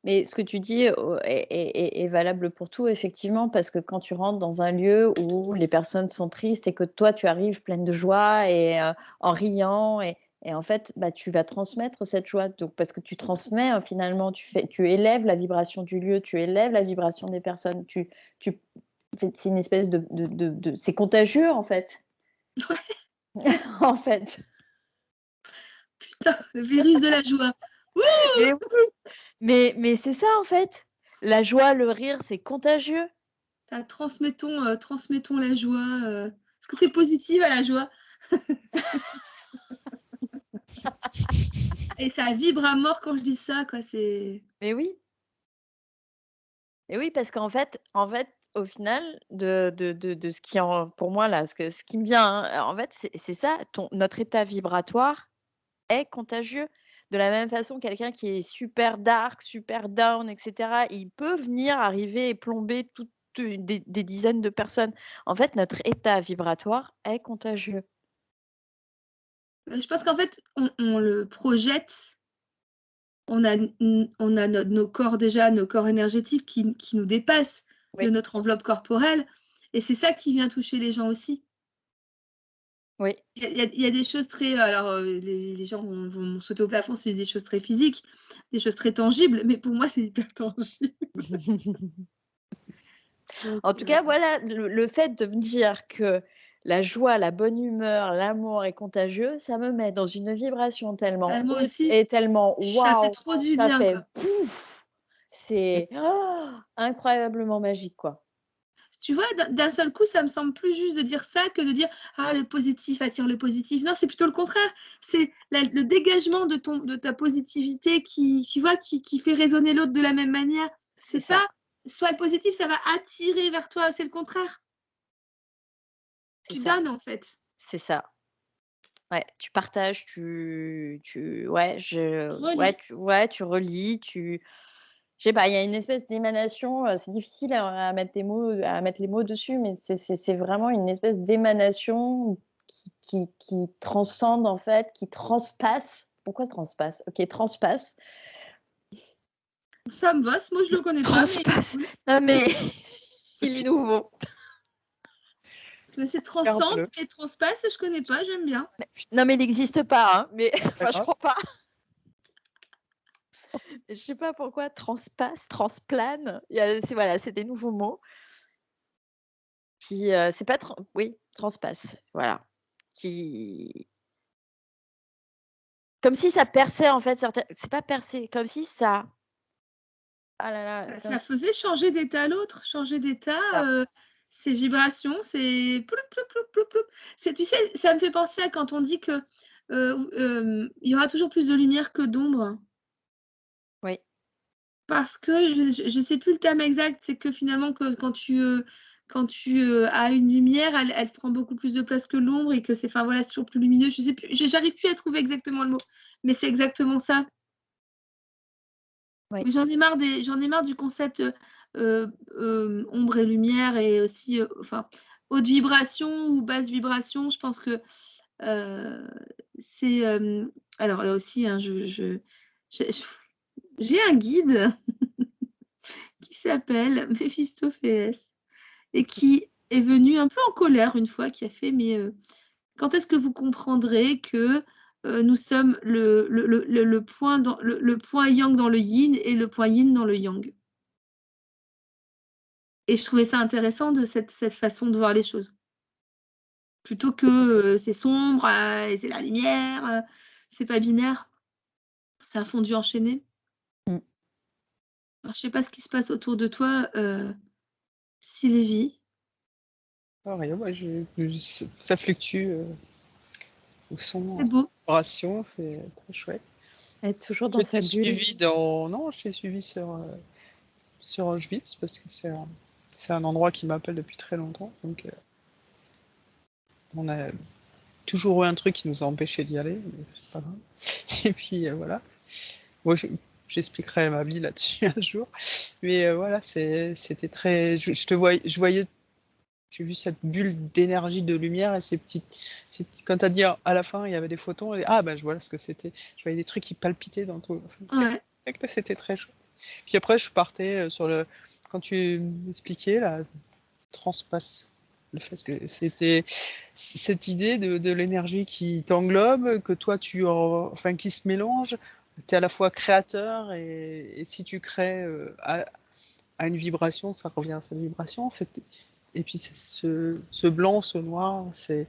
Mais ce que tu dis est valable pour tout, effectivement, parce que quand tu rentres dans un lieu où les personnes sont tristes et que toi, tu arrives pleine de joie et en riant, et en fait, tu vas transmettre cette joie. Donc, parce que tu transmets, finalement, tu élèves la vibration du lieu, tu élèves la vibration des personnes. En fait, c'est une espèce c'est contagieux, en fait. Ouais. en fait. Putain, le virus de la joie. Mais, oui. Mais c'est ça, en fait. La joie, le rire, c'est contagieux. Transmettons la joie. Est-ce que tu es positive à la joie? Et ça vibre à mort quand je dis ça, quoi. Mais oui. Et oui, parce qu'en fait, au final, de ce qui pour moi là, ce qui me vient, hein, en fait, c'est ça, notre état vibratoire est contagieux. De la même façon, quelqu'un qui est super dark, super down, etc., il peut venir arriver et plomber toutes des dizaines de personnes. En fait, notre état vibratoire est contagieux. Je pense qu'en fait, on le projette. On a nos corps déjà, nos corps énergétiques qui nous dépassent de Oui. notre enveloppe corporelle. Et c'est ça qui vient toucher les gens aussi. Oui. Il y a des choses très... Alors, les gens vont sauter au plafond si je dis des choses très physiques, des choses très tangibles, mais pour moi, c'est hyper tangible. En tout cas, voilà, le fait de me dire que la joie, la bonne humeur, l'amour est contagieux, ça me met dans une vibration tellement moi haute aussi, et tellement ça fait waouh, trop du ça bien, fait quoi. pouf, c'est incroyablement magique, quoi. Tu vois, d'un seul coup, ça me semble plus juste de dire ça que de dire « Ah, le positif attire le positif ». Non, c'est plutôt le contraire. C'est le dégagement de ta positivité qui fait résonner l'autre de la même manière. C'est C'est ça. pas soit le positif, ça va attirer vers toi, c'est le contraire. C'est Tu ça. donnes, en fait. C'est ça. Ouais, tu partages, ouais, tu relis, je sais pas, il y a une espèce d'émanation, c'est difficile à mettre les mots dessus, mais c'est vraiment une espèce d'émanation qui transcende, en fait, qui transpasse. Pourquoi transpasse? Ok, transpasse. Ça me va, ce mot, je le connais Transpasse. pas. Non, mais il est nouveau. C'est transcende et transpasse, je connais pas, j'aime bien. Non, mais il n'existe pas, hein, mais enfin, je D'accord. crois pas. Je sais pas pourquoi transpasse, transplane. Voilà, c'est des nouveaux mots qui, c'est pas, oui, transpasse, voilà, qui, comme si ça perçait en fait certaines, c'est pas percé, comme si ça, ah là là, Ça faisait changer d'état à l'autre, changer d'état. Ces vibrations, c'est ploup, ploup, ploup, ploup, ploup. Tu sais, ça me fait penser à quand on dit que il y aura toujours plus de lumière que d'ombre. Oui. Parce que je sais plus le terme exact, c'est que finalement quand tu as une lumière, elle prend beaucoup plus de place que l'ombre et que c'est voilà, c'est toujours plus lumineux. Je sais plus, j'arrive plus à trouver exactement le mot, mais c'est exactement ça. Oui. Mais j'en ai marre du concept ombre et lumière et aussi haute vibration ou basse vibration. Je pense que c'est alors là aussi, hein, j'ai un guide qui s'appelle Méphistophélès et qui est venu un peu en colère une fois, qui a fait mais quand est-ce que vous comprendrez que nous sommes le point le point yang dans le yin et le point yin dans le yang? Et je trouvais ça intéressant de cette façon de voir les choses. Plutôt que c'est sombre et c'est la lumière, c'est pas binaire, c'est un fondu enchaîné. Alors, je sais pas ce qui se passe autour de toi, Sylvie. Rien, moi, ça fluctue au son, C'est beau. vibration, c'est très chouette. Elle est toujours dans sa bulle. Non, je t'ai suivi sur Auschwitz parce que c'est un endroit qui m'appelle depuis très longtemps. Donc, on a toujours eu un truc qui nous a empêchés d'y aller, mais c'est pas grave. Et puis voilà. Moi, j'expliquerai ma vie là-dessus un jour. Mais voilà, c'était très. Je voyais. J'ai vu cette bulle d'énergie, de lumière et quand t'as dit à la fin il y avait des photons, je vois ce que c'était. Je voyais des trucs qui palpitaient dans tout. Ouais. C'était très chaud. Puis après je partais sur quand tu m'expliquais la transpasse. Le fait que c'était cette idée de l'énergie qui t'englobe, que toi qui se mélange. Tu es à la fois créateur et si tu crées à une vibration, ça revient à cette vibration. Et puis ce blanc, ce noir, c'est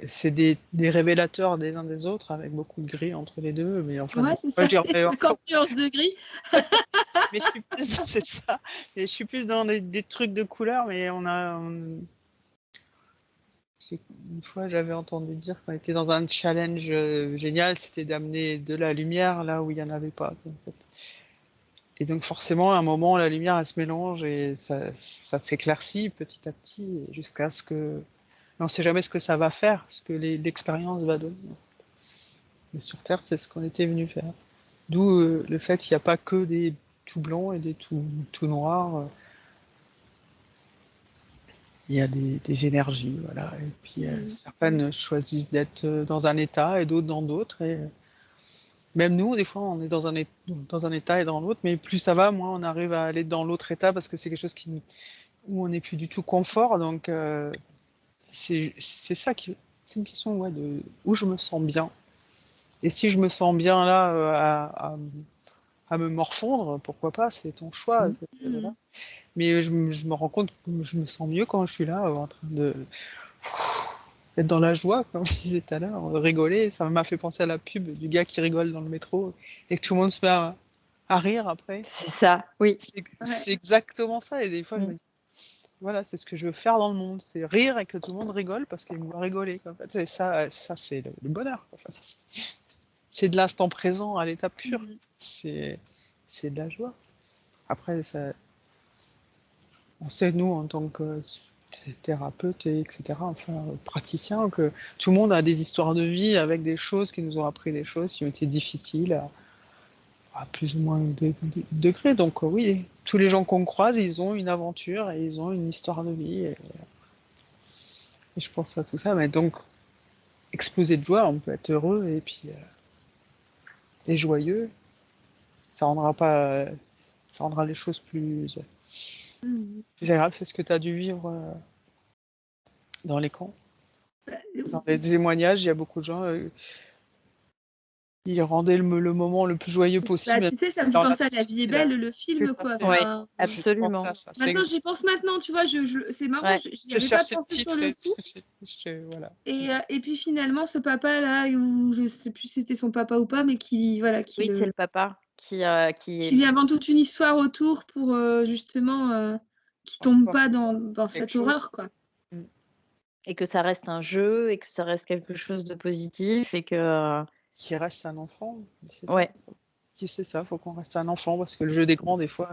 c'est des révélateurs des uns des autres, avec beaucoup de gris entre les deux. Mais enfin, Ouais, c'est moi, ça. je dirais 50 nuances de gris. mais je suis plus, c'est ça. Et je suis plus dans des trucs de couleurs, mais une fois, j'avais entendu dire qu'on était dans un challenge génial, c'était d'amener de la lumière là où il n'y en avait pas, en fait. Et donc forcément, à un moment, la lumière, elle se mélange et ça s'éclaircit petit à petit, jusqu'à ce que... On ne sait jamais ce que ça va faire, ce que l'expérience va donner. Mais sur Terre, c'est ce qu'on était venu faire. D'où le fait qu'il n'y a pas que des tout blancs et des tout noirs. Il y a des énergies, voilà. Et puis certaines choisissent d'être dans un état et d'autres dans d'autres. Et même nous, des fois, on est dans un état et dans l'autre, mais plus ça va, moins on arrive à aller dans l'autre état parce que c'est quelque chose où on n'est plus du tout confort. Donc c'est ça c'est une question de où je me sens bien. Et si je me sens bien là à me morfondre, pourquoi pas, c'est ton choix. Voilà. Mais je me rends compte que je me sens mieux quand je suis là en train d'être dans la joie, comme je disais tout à l'heure, rigoler. Ça m'a fait penser à la pub du gars qui rigole dans le métro et que tout le monde se met à rire après. C'est ça, oui. C'est exactement ça. Et des fois, je me dis, voilà, c'est ce que je veux faire dans le monde, c'est rire et que tout le monde rigole parce qu'il me voit rigoler. En fait. Ça c'est le bonheur. Enfin, c'est de l'instant présent à l'état pur. C'est de la joie. Après, on sait, nous, en tant que thérapeute, etc., enfin, praticien, que tout le monde a des histoires de vie avec des choses qui nous ont appris des choses qui ont été difficiles à plus ou moins de degrés. Donc, oui, tous les gens qu'on croise, ils ont une aventure et ils ont une histoire de vie. Et je pense à tout ça. Mais donc, exploser de joie, on peut être heureux et puis et joyeux. Ça rendra les choses plus agréables. C'est ce que tu as dû vivre dans les camps. Dans les témoignages, il y a beaucoup de gens ils rendaient le moment le plus joyeux possible. Tu sais, ça me fait penser à La vie est belle, le film, quoi. Oui, absolument. Maintenant, j'y pense maintenant, tu vois, c'est marrant, j'y avais pas pensé sur le coup. Voilà. Et puis finalement, ce papa-là, où je sais plus si c'était son papa ou pas, mais qui oui, c'est le papa qui lui invente toute une histoire autour pour justement qu'il tombe pas dans cette horreur, quoi. Et que ça reste un jeu et que ça reste quelque chose de positif et que qui reste un enfant. Ouais. C'est ça, faut qu'on reste un enfant parce que le jeu des grands, des fois,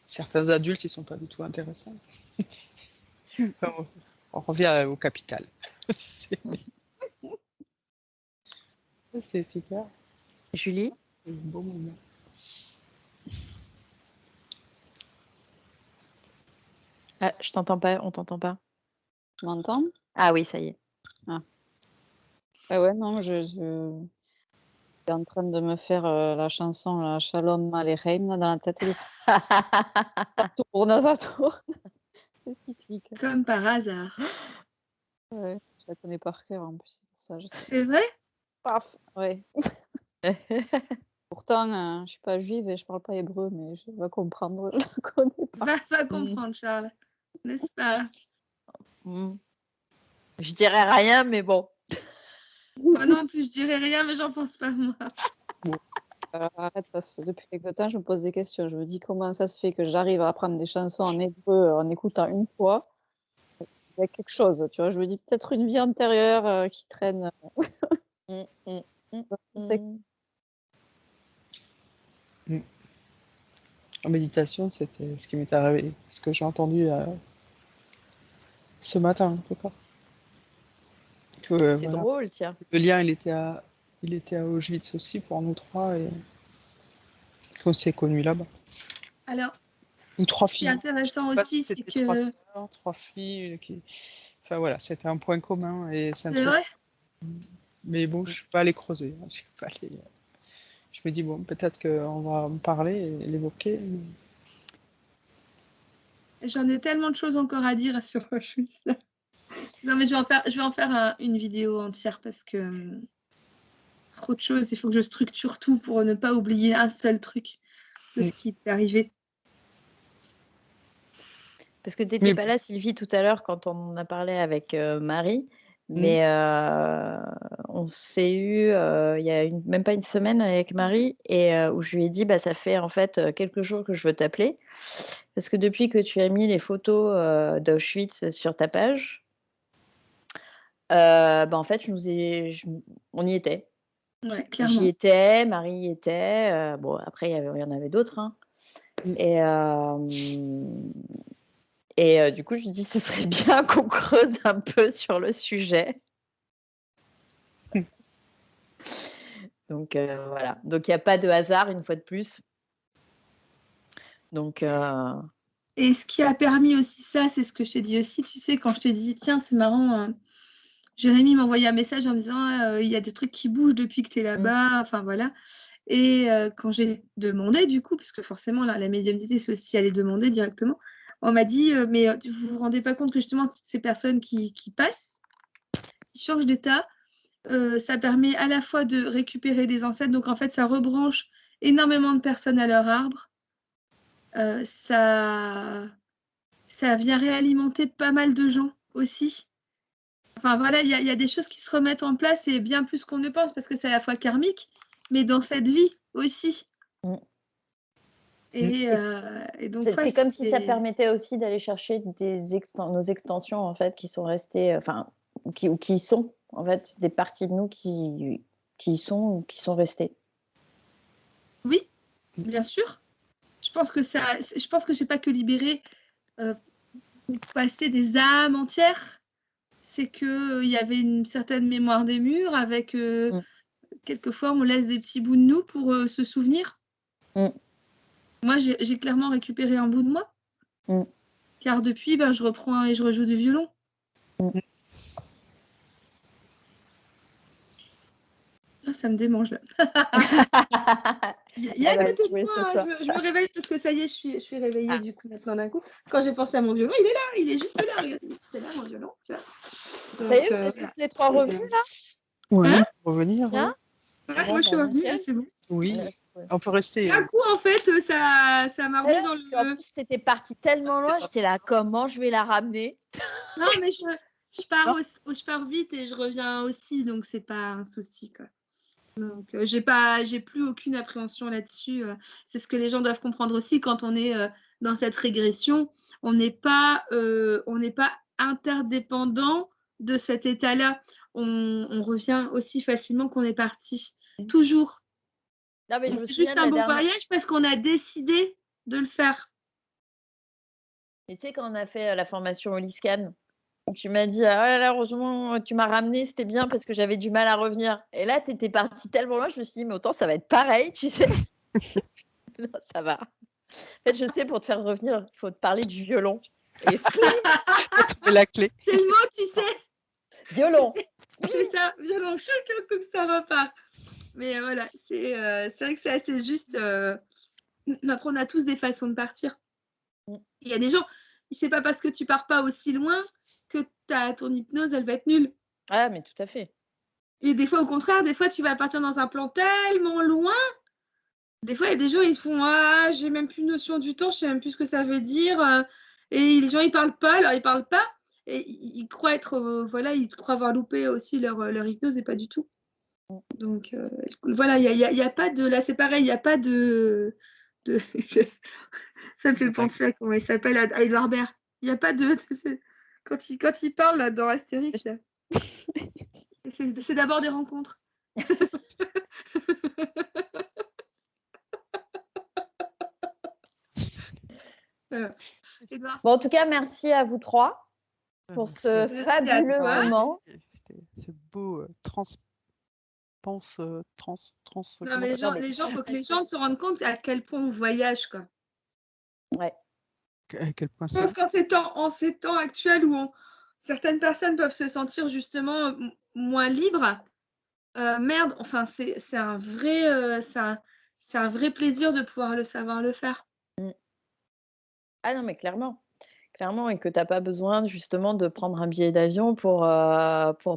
certains adultes, ils sont pas du tout intéressants. On revient au capital. C'est super. Julie, c'est un beau moment. Ah, je t'entends pas, on t'entend pas. Tu m'entends? Ah oui, ça y est. Ah. Ouais, non, je suis en train de me faire la chanson la Shalom Aleichem là, dans la tête. Ça tourne. C'est cyclique. Comme par hasard. Ouais, je la connais par cœur en plus, c'est pour ça. Je sais. C'est vrai? Paf, ouais. Pourtant, je suis pas juive et je parle pas hébreu, mais je vais comprendre, je la connais pas. Va comprendre, Charles. N'est-ce pas? Je dirais rien, mais bon. Moi non plus, je dirais rien, mais j'en pense pas, moi. Arrête, parce que depuis quelque temps, je me pose des questions. Je me dis comment ça se fait que j'arrive à apprendre des chansons en hébreu en écoutant une fois. Il y a quelque chose, tu vois. Je me dis peut-être une vie antérieure qui traîne. En méditation, c'était ce qui m'est arrivé, ce que j'ai entendu ce matin, en tout cas. C'est drôle, tiens. Le lien, il était à Auschwitz aussi pour nous trois et qu'on s'est connus là-bas. Alors, ou 3 ce qui filles. est intéressant aussi, c'est que... 3 filles Enfin voilà, c'était un point commun. Et c'est vrai. Mais bon, je suis pas allée creuser. Je me dis, bon, peut-être qu'on va en parler et l'évoquer. J'en ai tellement de choses encore à dire sur Auschwitz. Non, mais je vais en faire une vidéo entière parce que trop de choses. Il faut que je structure tout pour ne pas oublier un seul truc de ce qui est arrivé. Parce que tu n'étais pas là, Sylvie, tout à l'heure, quand on en a parlé avec Marie. Mais on s'est eu il y a même pas une semaine avec Marie et où je lui ai dit bah ça fait en fait quelques jours que je veux t'appeler parce que depuis que tu as mis les photos d'Auschwitz sur ta page, bah en fait on y était. Ouais, clairement. J'y étais, Marie y était. Bon après il y en avait d'autres. Hein. Et du coup je lui dis ce serait bien qu'on creuse un peu sur le sujet. Donc voilà. Donc il n'y a pas de hasard une fois de plus. Donc Et ce qui a permis aussi ça, c'est ce que je t'ai dit aussi, tu sais, quand je t'ai dit tiens c'est marrant, Jérémy m'a envoyé un message en me disant il y a des trucs qui bougent depuis que tu es là-bas, enfin voilà. Et quand j'ai demandé du coup, parce que forcément là, la médiumnité c'est aussi aller demander directement, on m'a dit mais vous vous rendez pas compte que justement toutes ces personnes qui passent, qui changent d'état, ça permet à la fois de récupérer des ancêtres, donc en fait ça rebranche énormément de personnes à leur arbre. Ça vient réalimenter pas mal de gens aussi. Enfin voilà, il y a des choses qui se remettent en place et bien plus qu'on ne pense parce que c'est à la fois karmique, mais dans cette vie aussi. Et donc c'est comme si ça permettait aussi d'aller chercher nos extensions en fait qui sont restées, enfin qui sont en fait des parties de nous qui sont restées. Oui, bien sûr. Je pense que j'ai pas que libéré passer des âmes entières. C'est que il y avait une certaine mémoire des murs avec quelquefois on laisse des petits bouts de nous pour se souvenir. Moi j'ai clairement récupéré un bout de moi. Car depuis je reprends et je rejoue du violon. Oh, ça me démange là. Il y a à côté de moi, je me réveille parce que ça y est, je suis réveillée du coup maintenant d'un coup. Quand j'ai pensé à mon violon, il est là, il est juste là. Regardez, c'est là mon violon. Donc, ça y est, vous êtes toutes les trois revenus là? Oui, hein? Revenir. Ouais, moi je suis revenue, là c'est bon. Oui, on peut rester. D'un coup en fait, ça m'a remis dans le... En plus, t'étais partie tellement loin, j'étais là, comment je vais la ramener? Non, mais je pars vite et je reviens aussi, donc c'est pas un souci quoi. Donc j'ai plus aucune appréhension là-dessus. C'est ce que les gens doivent comprendre aussi quand on est dans cette régression. On n'est pas interdépendant de cet état-là. On revient aussi facilement qu'on est parti. Toujours. Non, mais c'est juste un bon voyage parce qu'on a décidé de le faire. Et tu sais, quand on a fait la formation au LISCAN, tu m'as dit, ah là là, heureusement, tu m'as ramené, c'était bien parce que j'avais du mal à revenir. Et là, tu étais partie tellement loin, je me suis dit, mais autant ça va être pareil, tu sais. Non, ça va. En fait, je sais, pour te faire revenir, il faut te parler du violon. Et trouver la clé. C'est le mot, tu sais. Violon. C'est ça, violon, que ça repart. Mais voilà, c'est vrai que c'est assez juste. Après, on a tous des façons de partir. Il y a des gens, c'est pas parce que tu pars pas aussi loin que ton hypnose, elle va être nulle. Ah, mais tout à fait. Et des fois, au contraire, des fois, tu vas partir dans un plan tellement loin. Des fois, il y a des gens, ils font ah, j'ai même plus notion du temps, je sais même plus ce que ça veut dire. Et les gens, ils parlent pas, alors ils parlent pas. Et ils croient être, ils croient avoir loupé aussi leur hypnose et pas du tout. Donc voilà, il y a pas de, là c'est pareil, il y a pas de ça me fait penser à comment il s'appelle, à Edouard Baird. Il y a pas de, quand il parle là dans Astérix, là. C'est d'abord des rencontres. Voilà. Edouard. Bon, en tout cas, merci à vous trois pour ce fabuleux moment. C'est beau, non, mais les gens, faut que les gens se rendent compte à quel point on voyage, quoi. Ouais. À quel point je pense qu'en ces temps actuels où certaines personnes peuvent se sentir justement moins libres, merde, enfin c'est un vrai plaisir de pouvoir savoir le faire. Ah non, mais clairement, et que tu n'as pas besoin justement de prendre un billet d'avion pour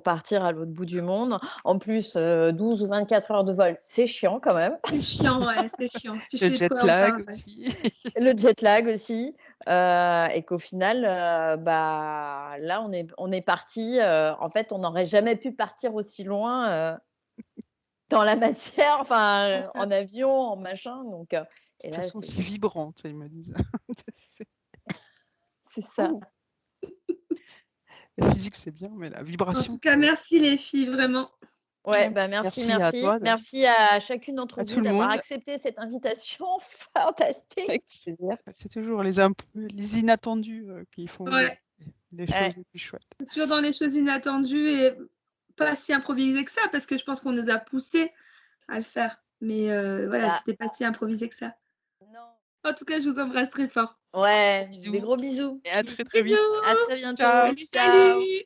partir à l'autre bout du monde. En plus, 12 ou 24 heures de vol, c'est chiant quand même. C'est chiant, ouais, c'est chiant. Le jet lag aussi. Le jet lag aussi. et qu'au final, là, on est parti. En fait, on n'aurait jamais pu partir aussi loin dans la matière, enfin, C'est ça. en avion, en machin. Donc, De et toute là, façon, c'est vibrant, ils me disent. c'est ça. La physique, c'est bien, mais la En vibration. tout cas, merci les filles, vraiment. Ouais, Merci merci. à toi Merci à chacune d'entre à vous tout le d'avoir monde. accepté cette invitation fantastique. Avec plaisir. C'est toujours les inattendus qui font Ouais. les choses les plus chouettes. C'est toujours dans les choses inattendues et pas si improvisé que ça, parce que je pense qu'on nous a poussé à le faire. Mais voilà, c'était pas si improvisé que ça. Non. En tout cas, je vous embrasse très fort. Ouais, Bisous. des gros bisous. Et à très très vite. Bisous. À très bientôt. Ciao. Salut, salut.